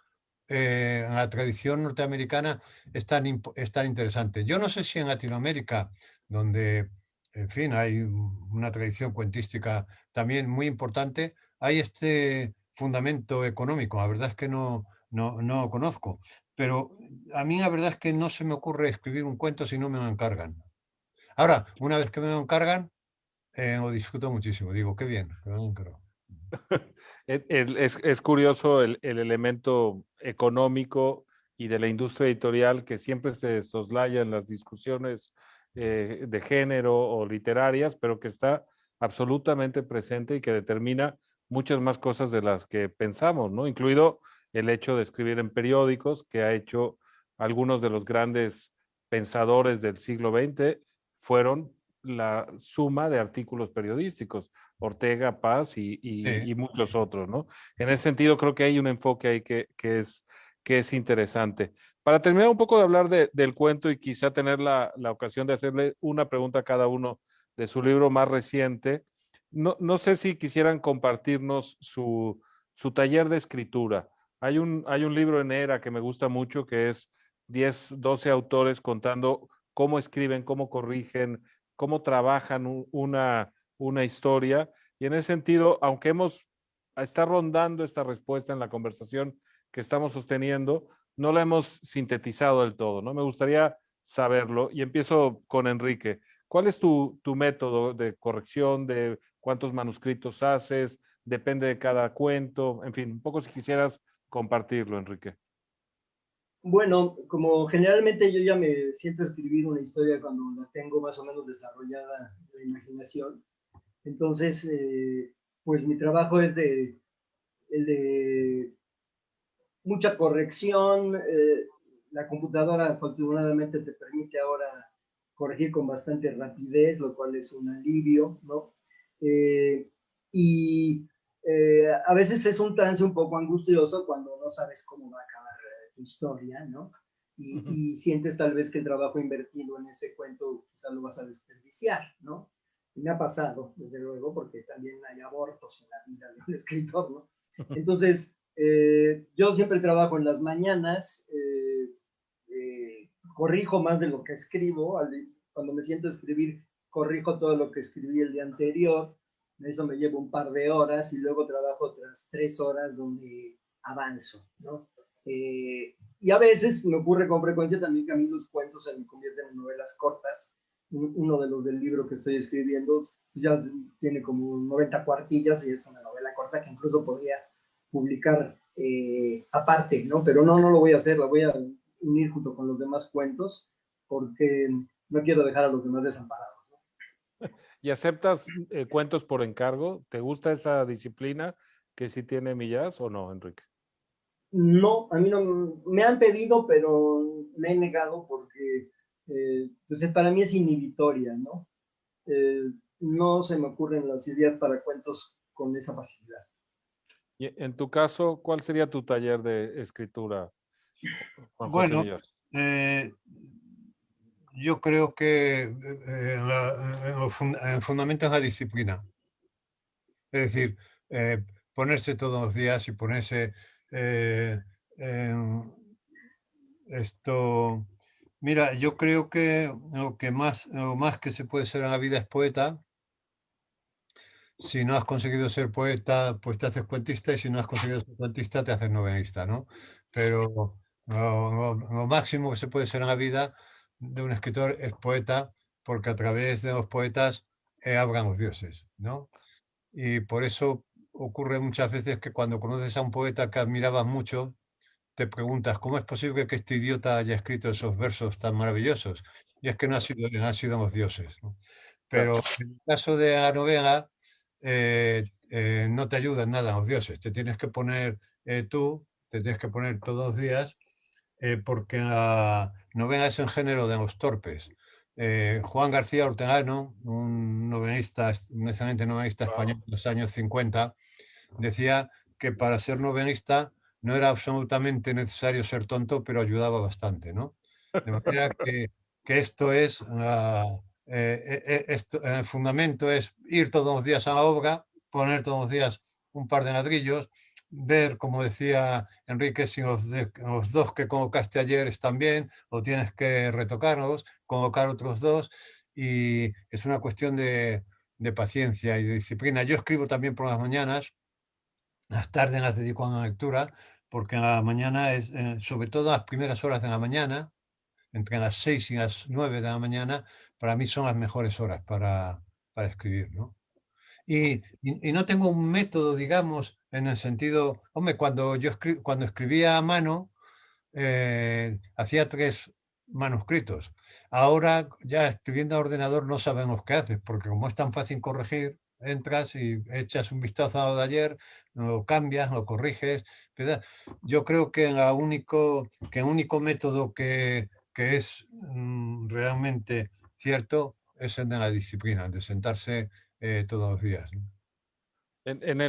en la tradición norteamericana es tan interesante. Yo no sé si en Latinoamérica, donde, en fin, hay una tradición cuentística también muy importante, hay este fundamento económico. La verdad es que no lo conozco, pero a mí la verdad es que no se me ocurre escribir un cuento si no me lo encargan. Ahora, una vez que me lo encargan, lo disfruto muchísimo. Digo, qué bien, que me lo han encargado. Es curioso el elemento económico y de la industria editorial que siempre se soslaya en las discusiones de género o literarias, pero que está absolutamente presente y que determina muchas más cosas de las que pensamos, ¿no? Incluido el hecho de escribir en periódicos, que ha hecho algunos de los grandes pensadores del siglo XX, fueron la suma de artículos periodísticos. Ortega, Paz Sí. y muchos otros, ¿no? En ese sentido, creo que hay un enfoque ahí que es interesante. Para terminar un poco de hablar del cuento y quizá tener la ocasión de hacerle una pregunta a cada uno de su libro más reciente, no sé si quisieran compartirnos su taller de escritura. Hay un libro en ERA que me gusta mucho que es 10, 12 autores contando cómo escriben, cómo corrigen, cómo trabajan una historia. Y en ese sentido, aunque está rondando esta respuesta en la conversación que estamos sosteniendo, no la hemos sintetizado del todo, ¿no? Me gustaría saberlo y empiezo con Enrique. ¿Cuál es tu método de corrección, de cuántos manuscritos haces? Depende de cada cuento, en fin, un poco si quisieras compartirlo, Enrique. Bueno, como generalmente yo ya me siento a escribir una historia cuando la tengo más o menos desarrollada la imaginación, entonces, pues mi trabajo es el de mucha corrección. La computadora afortunadamente te permite ahora corregir con bastante rapidez, lo cual es un alivio, ¿no? Eh, y a veces es un trance un poco angustioso cuando no sabes cómo va a acabar tu historia, ¿no? Y sientes tal vez que el trabajo invertido en ese cuento quizá lo vas a desperdiciar, ¿no? Y me ha pasado, desde luego, porque también hay abortos en la vida de un escritor, ¿no? Entonces, yo siempre trabajo en las mañanas, corrijo más de lo que escribo. Cuando me siento a escribir, corrijo todo lo que escribí el día anterior. Eso me lleva un par de horas y luego trabajo otras 3 horas donde avanzo, ¿no? Y a veces me ocurre con frecuencia también que a mí los cuentos se me convierten en novelas cortas. Uno de los del libro que estoy escribiendo ya tiene como 90 cuartillas y es una novela corta que incluso podría publicar aparte, ¿no? Pero no lo voy a hacer, la voy a unir junto con los demás cuentos porque no quiero dejar a los demás desamparados. ¿Y aceptas cuentos por encargo? ¿Te gusta esa disciplina que sí tiene Millás o no, Enrique? No, a mí no, me han pedido, pero me he negado porque pues para mí es inhibitoria, ¿no? No se me ocurren las ideas para cuentos con esa facilidad. Y en tu caso, ¿cuál sería tu taller de escritura, Juan José Bueno, Millás? eh, yo creo que el fundamento es la disciplina. Es decir, ponerse todos los días y ponerse eh, en esto. Mira, yo creo que lo más que se puede ser en la vida es poeta. Si no has conseguido ser poeta, pues te haces cuentista, y si no has conseguido ser cuentista, te haces novelista, ¿no? Pero lo máximo que se puede ser en la vida de un escritor es poeta, porque a través de los poetas hablan los dioses, ¿no? Y por eso ocurre muchas veces que cuando conoces a un poeta que admirabas mucho, te preguntas, ¿cómo es posible que este idiota haya escrito esos versos tan maravillosos? Y es que han sido los dioses, ¿no? Claro. Pero en el caso de la novela, no te ayudan nada los dioses. Te tienes que poner tú, te tienes que poner todos los días, porque la novela es en género de los torpes. Juan García Ortegano, un novelista, un excelente novelista español Wow. de los años 50, decía que para ser novelista no era absolutamente necesario ser tonto, pero ayudaba bastante, ¿no? De manera que esto es, el fundamento es ir todos los días a la obra, poner todos los días un par de ladrillos ver, como decía Enrique, si los dos que convocaste ayer están bien o tienes que retocarlos, convocar otros dos, y es una cuestión de paciencia y de disciplina. Yo escribo también por las mañanas, las tardes las dedico a la lectura, porque en la mañana es, sobre todo las primeras horas de la mañana, entre las 6 y las 9 de la mañana, para mí son las mejores horas para escribir, ¿no? Y no tengo un método, digamos, en el sentido, hombre, cuando escribía a mano, hacía 3 manuscritos. Ahora ya escribiendo a ordenador no sabemos qué haces, porque como es tan fácil corregir, entras y echas un vistazo a lo de ayer, lo cambias, lo corriges. ¿Verdad? Yo creo que el único método que es realmente cierto es el de la disciplina, de sentarse todos los días, ¿no? En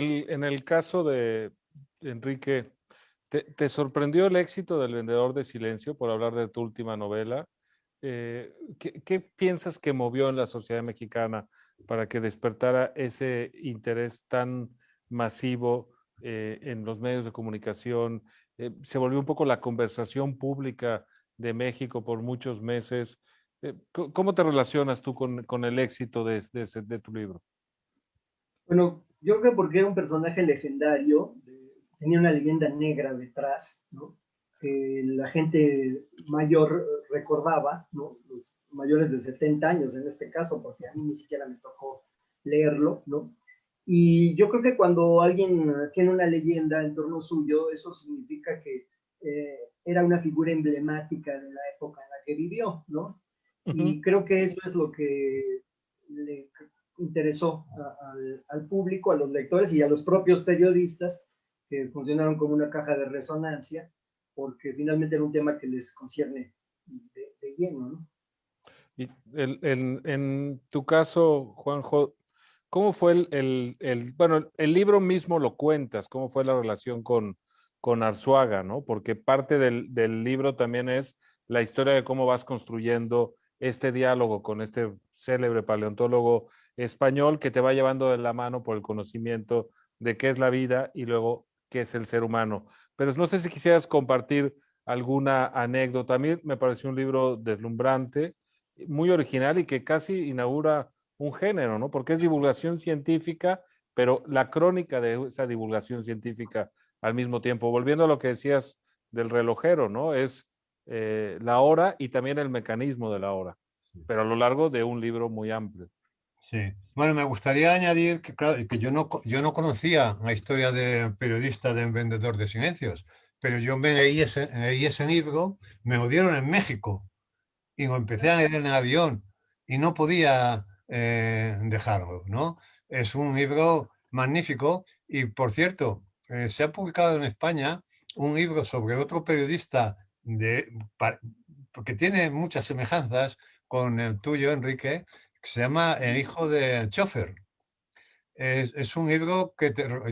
el caso de Enrique, ¿te sorprendió el éxito del Vendedor de Silencio, por hablar de tu última novela? ¿Qué piensas que movió en la sociedad mexicana para que despertara ese interés tan masivo en los medios de comunicación? Se volvió un poco la conversación pública de México por muchos meses. ¿Cómo te relacionas tú con el éxito de tu libro? Bueno, yo creo que porque era un personaje legendario, tenía una leyenda negra detrás, ¿no? Que la gente mayor recordaba, ¿no? Los mayores de 70 años en este caso, porque a mí ni siquiera me tocó leerlo, ¿no? Y yo creo que cuando alguien tiene una leyenda en torno suyo, eso significa que era una figura emblemática de la época en la que vivió, ¿no? Ujú. Y creo que eso es lo que le interesó al público, a los lectores y a los propios periodistas, que funcionaron como una caja de resonancia, porque finalmente era un tema que les concierne de lleno, ¿no? Y en tu caso, Juanjo, ¿cómo fue bueno, el libro mismo lo cuentas, cómo fue la relación con Arzuaga, ¿no? Porque parte del libro también es la historia de cómo vas construyendo este diálogo con este célebre paleontólogo español que te va llevando de la mano por el conocimiento de qué es la vida y luego qué es el ser humano. Pero no sé si quisieras compartir alguna anécdota. A mí me pareció un libro deslumbrante, muy original y que casi inaugura un género, ¿no? Porque es divulgación científica, pero la crónica de esa divulgación científica al mismo tiempo. Volviendo a lo que decías del relojero, ¿no? Es la hora y también el mecanismo de la hora, pero a lo largo de un libro muy amplio. Sí. Bueno, me gustaría añadir que, claro, que yo no conocía la historia del periodista de Vendedor de Silencios, pero yo leí ese libro, me lo dieron en México y lo empecé a leer en el avión y no podía dejarlo, ¿no? Es un libro magnífico y, por cierto, se ha publicado en España un libro sobre otro periodista que tiene muchas semejanzas con el tuyo, Enrique, que se llama El hijo del chofer. Es un libro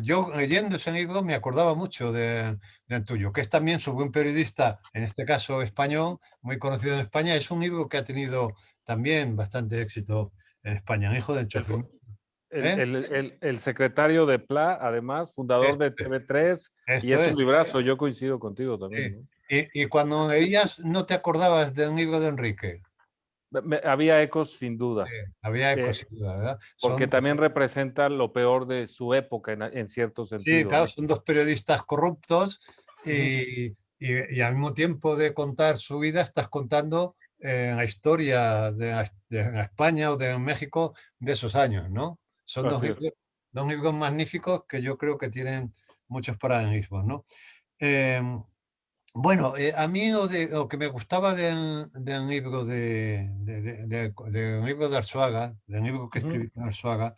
yo leyendo ese libro me acordaba mucho del tuyo, que es también sobre un periodista, en este caso español, muy conocido en España. Es un libro que ha tenido también bastante éxito en España, El hijo del El, chofer. fu- ¿Eh? el secretario de PLA, además, fundador de Este, TV3, y esto es un es. librazo, yo coincido contigo Sí. también, ¿no? Y cuando leías, ¿no te acordabas del libro de Enrique? Había ecos sin Sí, duda. había Eh, cosas, ¿verdad? porque también representa lo peor de su época en cierto Sí, sentido, claro, ¿no? son dos periodistas corruptos Ujú. y al mismo tiempo de contar su vida, estás contando la historia de la España o de México de esos años, ¿no? Son Así es. dos libros magníficos que yo creo que tienen muchos paralelismos, ¿no? Em, bueno, a mí lo que me gustaba del libro del libro de Arzuaga, del libro que Ujú, escribí con Arzuaga,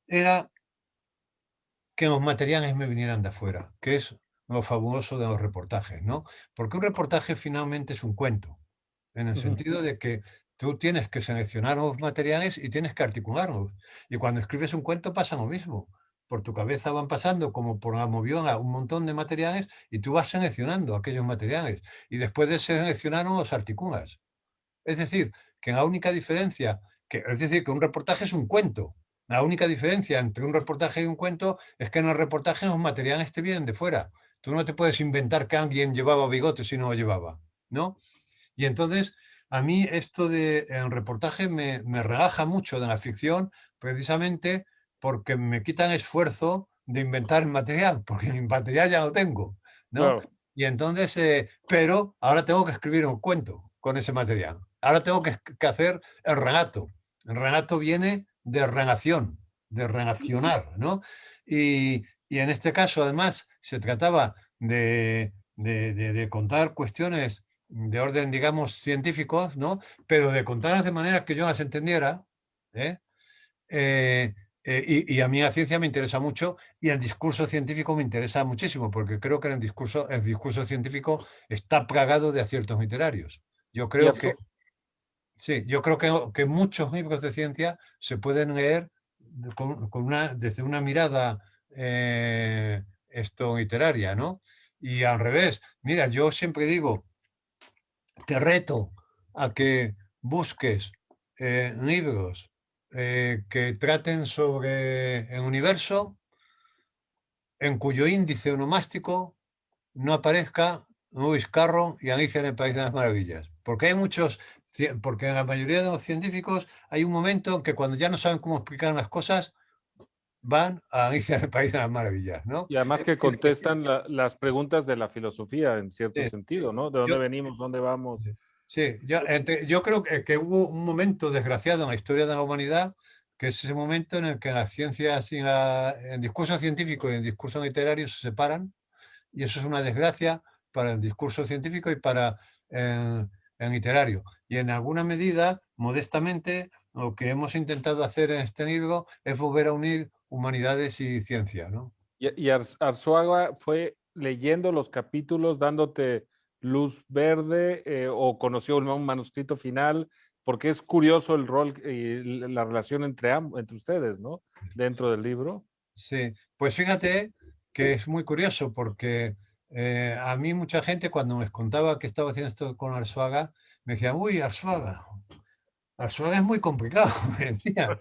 era que los materiales me vinieran de afuera, que es lo fabuloso de los reportajes, ¿no? Porque un reportaje finalmente es un cuento, en el ujú. sentido de que tú tienes que seleccionar los materiales y tienes que articularlos. Y cuando escribes un cuento pasa lo mismo. Por tu cabeza van pasando como por la moviola un montón de materiales y tú vas seleccionando aquellos materiales. Y después de seleccionarlos los articulas. Es decir, que la única diferencia, es decir, que un reportaje es un cuento, La única diferencia entre un reportaje y un cuento es que en el reportaje los materiales te vienen de fuera. Tú no te puedes inventar que alguien llevaba bigote si no lo llevaba, ¿no? Y entonces, a mí esto de en reportaje me relaja mucho de la ficción, precisamente porque me quitan esfuerzo de inventar el material, porque el material ya lo tengo, ¿no? Claro. Y entonces, pero ahora tengo que escribir un cuento con ese material. Ahora tengo que hacer el relato. El relato viene de relación, de relacionar, ¿no? Y en este caso, además, se trataba de contar cuestiones de orden, digamos, científicos, ¿no? Pero de contarlas de manera que yo las entendiera, ¿eh? Eh, y a mí la ciencia me interesa mucho y el discurso científico me interesa muchísimo, porque creo que el discurso científico está plagado de aciertos literarios. Yo Y creo que, sí, yo creo que muchos libros de ciencia se pueden leer desde una mirada literaria, ¿no? Y al revés, mira, yo siempre digo, te reto a que busques libros que traten sobre el universo en cuyo índice onomástico no aparezca Lewis Carroll y Alicia en el País de las Maravillas. Porque hay muchos, porque en la mayoría de los científicos hay un momento en que cuando ya no saben cómo explicar las cosas, van a Alicia en el País de las Maravillas, ¿no? Y además que contestan las preguntas de la filosofía en cierto Sí, sentido, ¿no? ¿De dónde yo, venimos? ¿Dónde vamos? sí, yo creo que hubo un momento desgraciado en la historia de la humanidad, que es ese momento en el que las ciencias y el discurso científico y el discurso literario se separan, y eso es una desgracia para el discurso científico y para el literario. Y en alguna medida, modestamente, lo que hemos intentado hacer en este libro es volver a unir humanidades y ciencia, ¿no? Y Arzuaga fue leyendo los capítulos, dándote luz verde o conoció un manuscrito final, porque es curioso el rol y la relación entre ustedes, ¿no? Dentro del libro. Sí, pues fíjate que es muy curioso porque a mí mucha gente cuando me contaba que estaba haciendo esto con Arzuaga, me decía, uy, Arzuaga es muy complicado, me decían.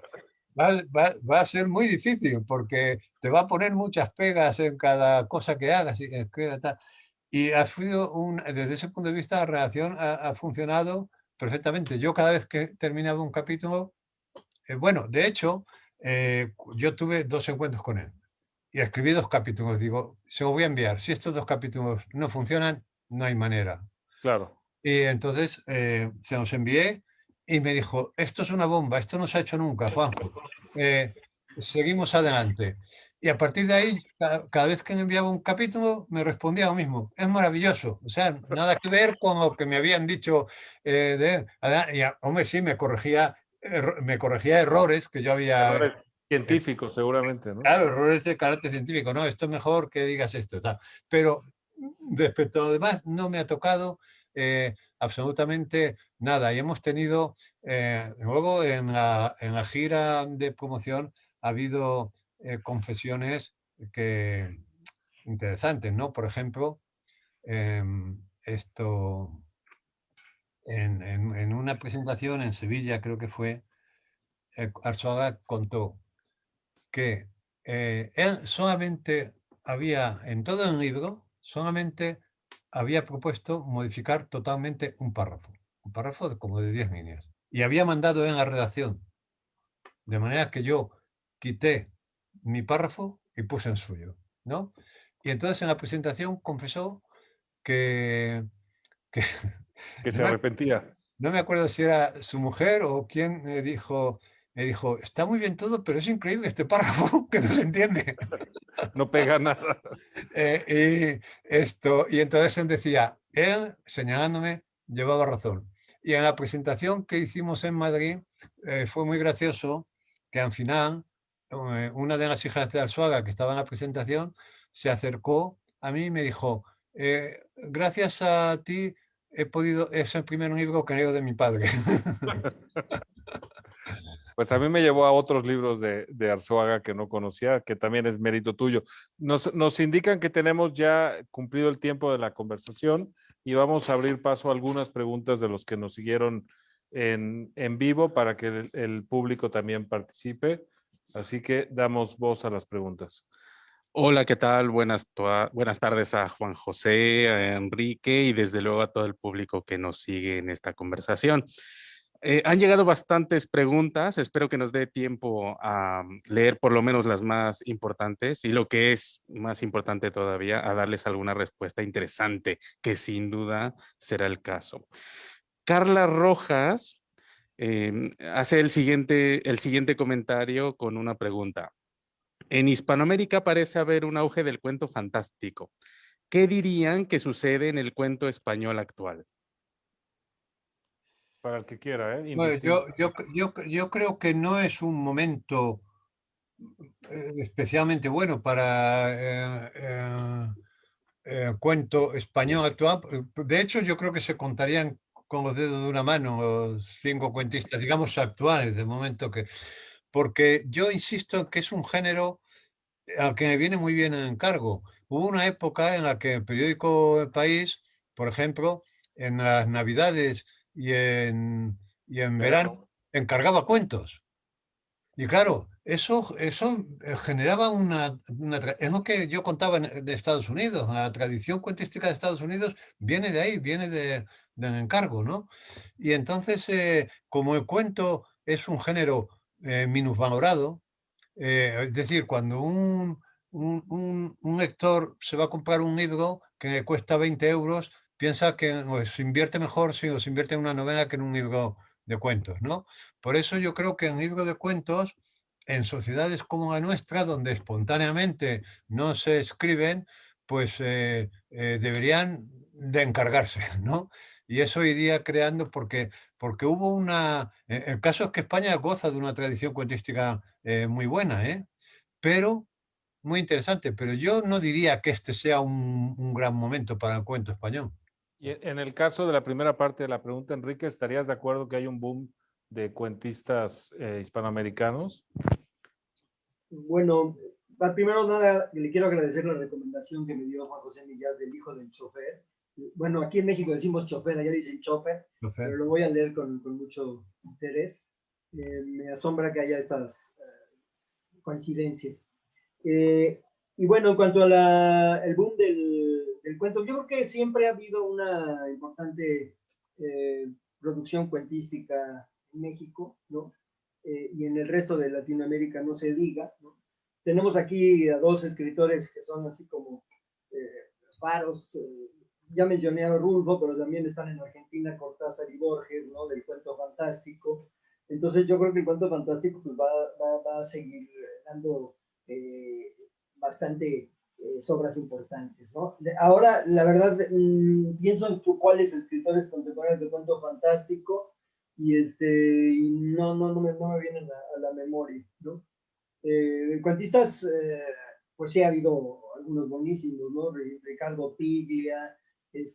Va a ser muy difícil porque te va a poner muchas pegas en cada cosa que hagas. Y ha sido desde ese punto de vista, la relación ha funcionado perfectamente. Yo cada vez que terminaba un capítulo, bueno, de hecho, yo tuve 2 encuentros con él y escribí 2 capítulos. Digo, se lo voy a enviar. Si estos 2 capítulos no funcionan, no hay manera. Claro. Y entonces se los envié y me dijo, esto es una bomba, esto no se ha hecho nunca, Juanjo. Eh, seguimos adelante. Y a partir de ahí, cada vez que me enviaba un capítulo, me respondía lo mismo. Es maravilloso. O sea, nada que ver con lo que me habían dicho. Hombre, sí, me corregía errores que yo había. Errores científicos, seguramente, ¿no? Claro, errores de carácter científico. No, esto es mejor que digas esto. Tal. Pero respecto a lo demás, no me ha tocado absolutamente nada. Y hemos tenido, luego en la gira de promoción, ha habido confesiones interesantes, ¿no? Por ejemplo, esto, en una presentación en Sevilla, creo que fue, Arzuaga contó que él solamente en todo el libro, solamente había propuesto modificar totalmente un párrafo como de 10 líneas. Y había mandado en la redacción, de manera que yo quité mi párrafo y puse el suyo, ¿no? Y entonces en la presentación confesó que, que Que no se me arrepentía. no me acuerdo si era su mujer o quién me dijo, está muy bien todo, pero es increíble este párrafo que no se entiende. No pega nada. Y entonces él decía, él, señalándome, llevaba razón. Y en la presentación que hicimos en Madrid, fue muy gracioso que al final, una de las hijas de Arzuaga que estaba en la presentación, se acercó a mí y me dijo, gracias a ti es el primer libro que leo de mi padre. Pues a mí me llevó a otros libros de Arzuaga que no conocía, que también es mérito tuyo. Nos indican que tenemos ya cumplido el tiempo de la conversación y vamos a abrir paso a algunas preguntas de los que nos siguieron en vivo para que el público también participe. Así que damos voz a las preguntas. Hola, ¿qué tal? Buenas tardes a Juan José, a Enrique y desde luego a todo el público que nos sigue en esta conversación. Han llegado bastantes preguntas, espero que nos dé tiempo a leer por lo menos las más importantes y lo que es más importante todavía, a darles alguna respuesta interesante, que sin duda será el caso. Carla Rojas hace el siguiente comentario con una pregunta. En Hispanoamérica parece haber un auge del cuento fantástico. ¿Qué dirían que sucede en el cuento español actual? Para el que quiera, ¿eh? Bueno, Indistinto. yo creo que no es un momento especialmente bueno para cuento español actual. De hecho, yo creo que se contarían con los dedos de una mano los 5 cuentistas, digamos, actuales, de momento que... Porque yo insisto en que es un género al que me viene muy bien en encargo. Hubo una época en la que el periódico El País, por ejemplo, en las Navidades y en verano, encargaba cuentos. Y claro, eso generaba es lo que yo contaba de Estados Unidos. La tradición cuentística de Estados Unidos viene de ahí, viene del encargo, ¿no? Y entonces, como el cuento es un género minusvalorado, es decir, cuando un lector se va a comprar un libro que le cuesta 20 euros, piensa que pues, se invierte mejor si se invierte en una novela que en un libro de cuentos, ¿no? Por eso yo creo que en libro de cuentos, en sociedades como la nuestra, donde espontáneamente no se escriben, pues deberían de encargarse, ¿no? Y eso iría creando, porque hubo el caso es que España goza de una tradición cuentística muy buena, ¿eh? Pero muy interesante, pero yo no diría que este sea un gran momento para el cuento español. Y en el caso de la primera parte de la pregunta, Enrique, ¿estarías de acuerdo que hay un boom de cuentistas hispanoamericanos? Bueno, primero nada, le quiero agradecer la recomendación que me dio Juan José Millar del hijo del chofer. Bueno, aquí en México decimos chofer, allá dicen chofer, pero lo voy a leer con mucho interés. Me asombra que haya estas coincidencias. Y bueno, en cuanto a el boom del cuento, yo creo que siempre ha habido una importante producción cuentística en México, ¿no? Y en el resto de Latinoamérica no se diga, ¿no? Tenemos aquí a dos escritores que son así como faros, ya mencioné a Rulfo, pero también están en Argentina Cortázar y Borges, ¿no? Del cuento fantástico. Entonces yo creo que el cuento fantástico pues, va a seguir dando bastante obras importantes, ¿no? Ahora, la verdad, pienso en cuáles escritores contemporáneos de cuento fantástico y no me vienen a la memoria, ¿no? Cuentistas, pues sí ha habido algunos buenísimos, ¿no? Ricardo Piglia, en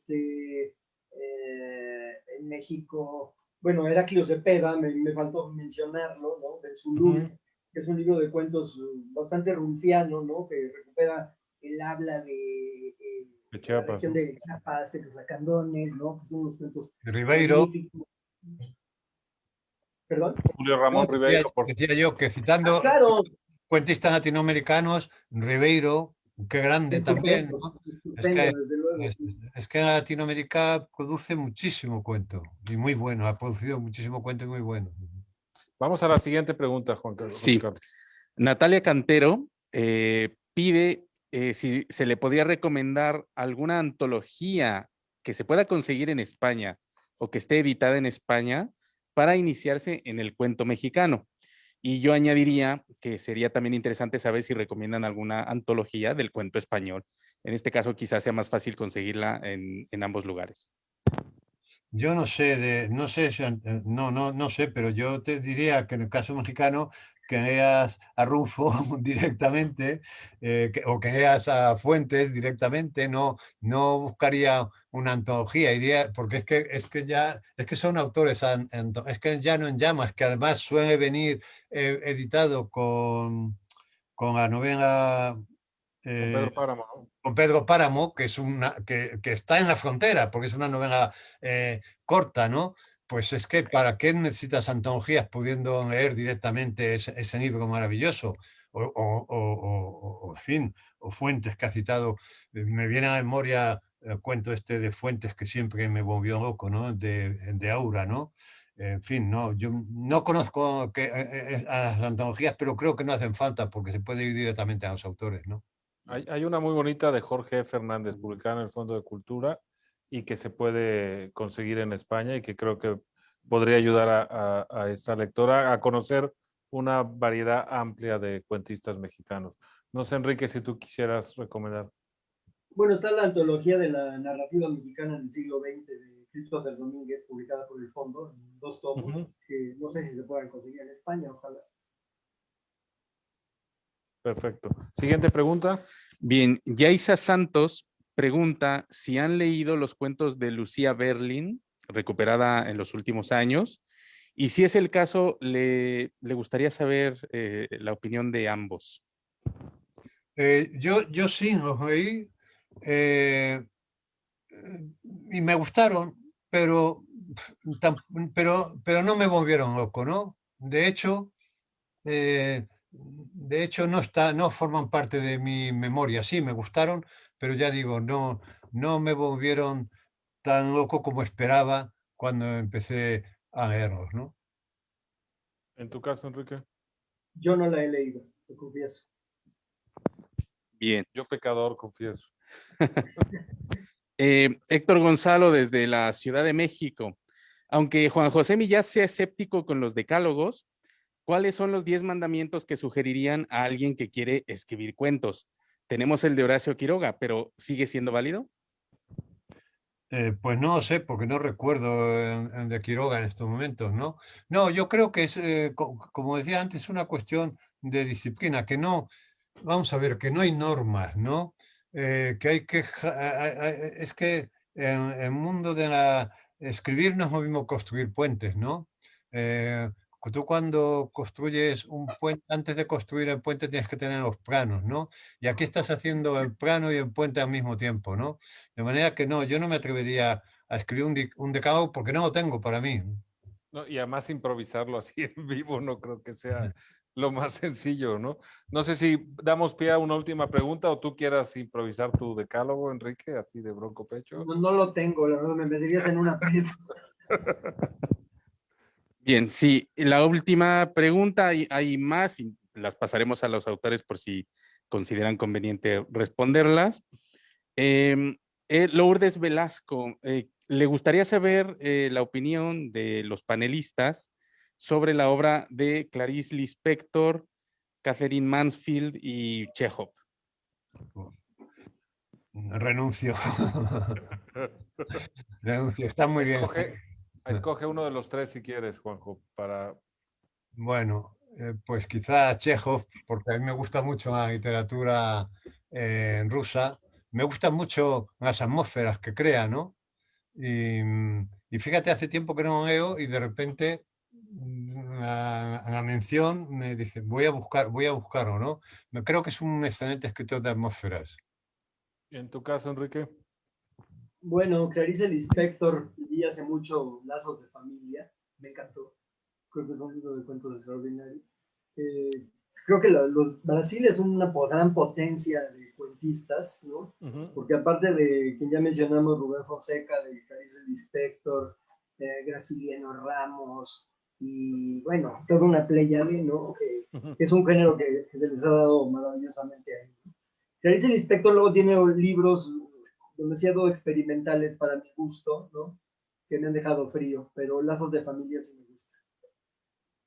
México, bueno, Heraclio Cepeda, me faltó mencionarlo, ¿no? Del Zulú, que es un libro de cuentos bastante rumfiano, ¿no? Que recupera el habla de la región de Chiapas, de los lacandones, ¿no? Que son unos cuentos Ribeiro. magníficos. ¿Perdón? Julio Ramón Ribeiro. Decía yo que citando claro, cuentistas latinoamericanos, Ribeiro, qué grande también, estupendo, ¿no? estupendo, desde luego. Es que Latinoamérica produce muchísimo cuento y muy bueno, ha producido muchísimo cuento y muy bueno. Vamos a la siguiente pregunta, Juan Carlos. Sí. Natalia Cantero pide si se le podría recomendar alguna antología que se pueda conseguir en España o que esté editada en España para iniciarse en el cuento mexicano. Y yo añadiría que sería también interesante saber si recomiendan alguna antología del cuento español. En este caso quizás sea más fácil conseguirla en ambos lugares. Yo no sé, no sé, pero yo te diría que en el caso mexicano que leas a Rufo directamente o que leas a Fuentes directamente, no buscaría una antología, iría, porque es que son autores, es que Llano en Llamas, que además suele venir editado con la novela Con Pedro Páramo, ¿no? con Pedro Páramo, que está en la frontera, porque es una novela corta, ¿no? pues es que ¿para qué necesitas antologías pudiendo leer directamente ese libro maravilloso? En fin, o Fuentes que ha citado. Me viene a la memoria el cuento este de Fuentes que siempre me volvió loco, ¿no? De Aura, ¿no? En fin, no, yo no conozco a las antologías, pero creo que no hacen falta porque se puede ir directamente a los autores, ¿no? Hay una muy bonita de Jorge Fernández, publicada en el Fondo de Cultura y que se puede conseguir en España y que creo que podría ayudar a esta lectora a conocer una variedad amplia de cuentistas mexicanos. No sé, Enrique, si tú quisieras recomendar. Bueno, está la antología de la narrativa mexicana del siglo XX de Christopher Domínguez, publicada por el Fondo, en 2 tomos, que no sé si se puedan conseguir en España, ojalá. Perfecto. Siguiente pregunta. Bien, Yaisa Santos pregunta si han leído los cuentos de Lucía Berlin, recuperada en los últimos años, y si es el caso, le gustaría saber la opinión de ambos. Yo sí los leí y me gustaron, pero no me volvieron loco, ¿no? De hecho, no forman parte de mi memoria. Sí, me gustaron, pero ya digo, no me volvieron tan loco como esperaba cuando empecé a leerlos, ¿no? En tu caso, Enrique. Yo no la he leído, te confieso. Bien. Yo pecador, confieso. Héctor Gonzalo desde la Ciudad de México. Aunque Juan José Millás sea escéptico con los decálogos, ¿cuáles son los 10 mandamientos que sugerirían a alguien que quiere escribir cuentos? Tenemos el de Horacio Quiroga, pero ¿sigue siendo válido? Pues no lo sé, porque no recuerdo el de Quiroga en estos momentos, ¿no? No, yo creo que es, como decía antes, una cuestión de disciplina, que no, vamos a ver, que no hay normas, ¿no? Que hay que, es que en el mundo de escribir no es lo mismo construir puentes, ¿no? Tú cuando construyes un puente, antes de construir el puente tienes que tener los planos, ¿no? Y aquí estás haciendo el plano y el puente al mismo tiempo, ¿no? De manera que no, yo no me atrevería a escribir un decálogo porque no lo tengo para mí. No, y además improvisarlo así en vivo no creo que sea lo más sencillo, ¿no? No sé si damos pie a una última pregunta o tú quieras improvisar tu decálogo, Enrique, así de bronco pecho. No lo tengo, la verdad, me meterías en un aprieto. Bien, sí, la última pregunta, hay más y las pasaremos a los autores por si consideran conveniente responderlas. Lourdes Velasco, le gustaría saber la opinión de los panelistas sobre la obra de Clarice Lispector, Catherine Mansfield y Chekhov. Renuncio. Renuncio, está muy bien. Escoge uno de los 3 si quieres, Juanjo, para... Bueno, pues quizá Chekhov, porque a mí me gusta mucho la literatura rusa, me gustan mucho las atmósferas que crea, ¿no? Y fíjate, hace tiempo que no leo y de repente la mención me dice, voy a buscarlo, ¿no? Creo que es un excelente escritor de atmósferas. ¿Y en tu caso, Enrique? Bueno, Clarice Lispector, leí hace mucho Lazos de Familia, me encantó. Creo que es un libro de cuentos extraordinario. Creo que Brasil es una gran potencia de cuentistas, ¿no? Porque aparte de quien ya mencionamos, Rubén Fonseca, de Clarice Lispector, Graciliano Ramos, y bueno, toda una pléyade, ¿no? Que es un género que se les ha dado maravillosamente a ellos. Clarice Lispector luego tiene libros demasiado experimentales para mi gusto, ¿no? Que me han dejado frío, pero Lazos de Familia sí me gusta.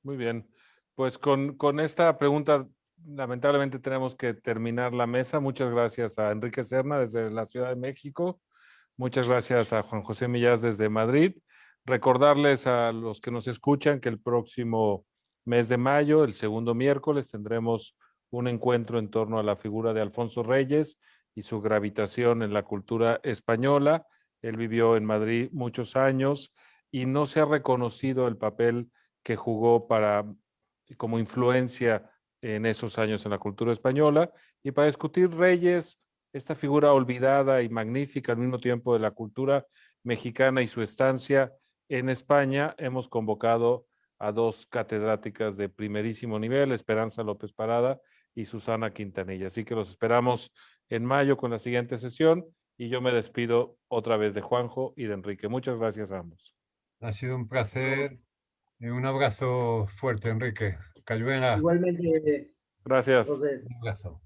Muy bien. Pues con esta pregunta, lamentablemente tenemos que terminar la mesa. Muchas gracias a Enrique Serna desde la Ciudad de México. Muchas gracias a Juan José Millás desde Madrid. Recordarles a los que nos escuchan que el próximo mes de mayo, el segundo miércoles, tendremos un encuentro en torno a la figura de Alfonso Reyes y su gravitación en la cultura española. Él vivió en Madrid muchos años y no se ha reconocido el papel que jugó como influencia en esos años en la cultura española. Y para discutir Reyes, esta figura olvidada y magnífica al mismo tiempo de la cultura mexicana y su estancia en España hemos convocado a 2 catedráticas de primerísimo nivel, Esperanza López Parada y Susana Quintanilla. Así que los esperamos en mayo con la siguiente sesión y yo me despido otra vez de Juanjo y de Enrique. Muchas gracias a ambos. Ha sido un placer y un abrazo fuerte, Enrique. Cayuela, Igualmente, Gracias. José. un abrazo.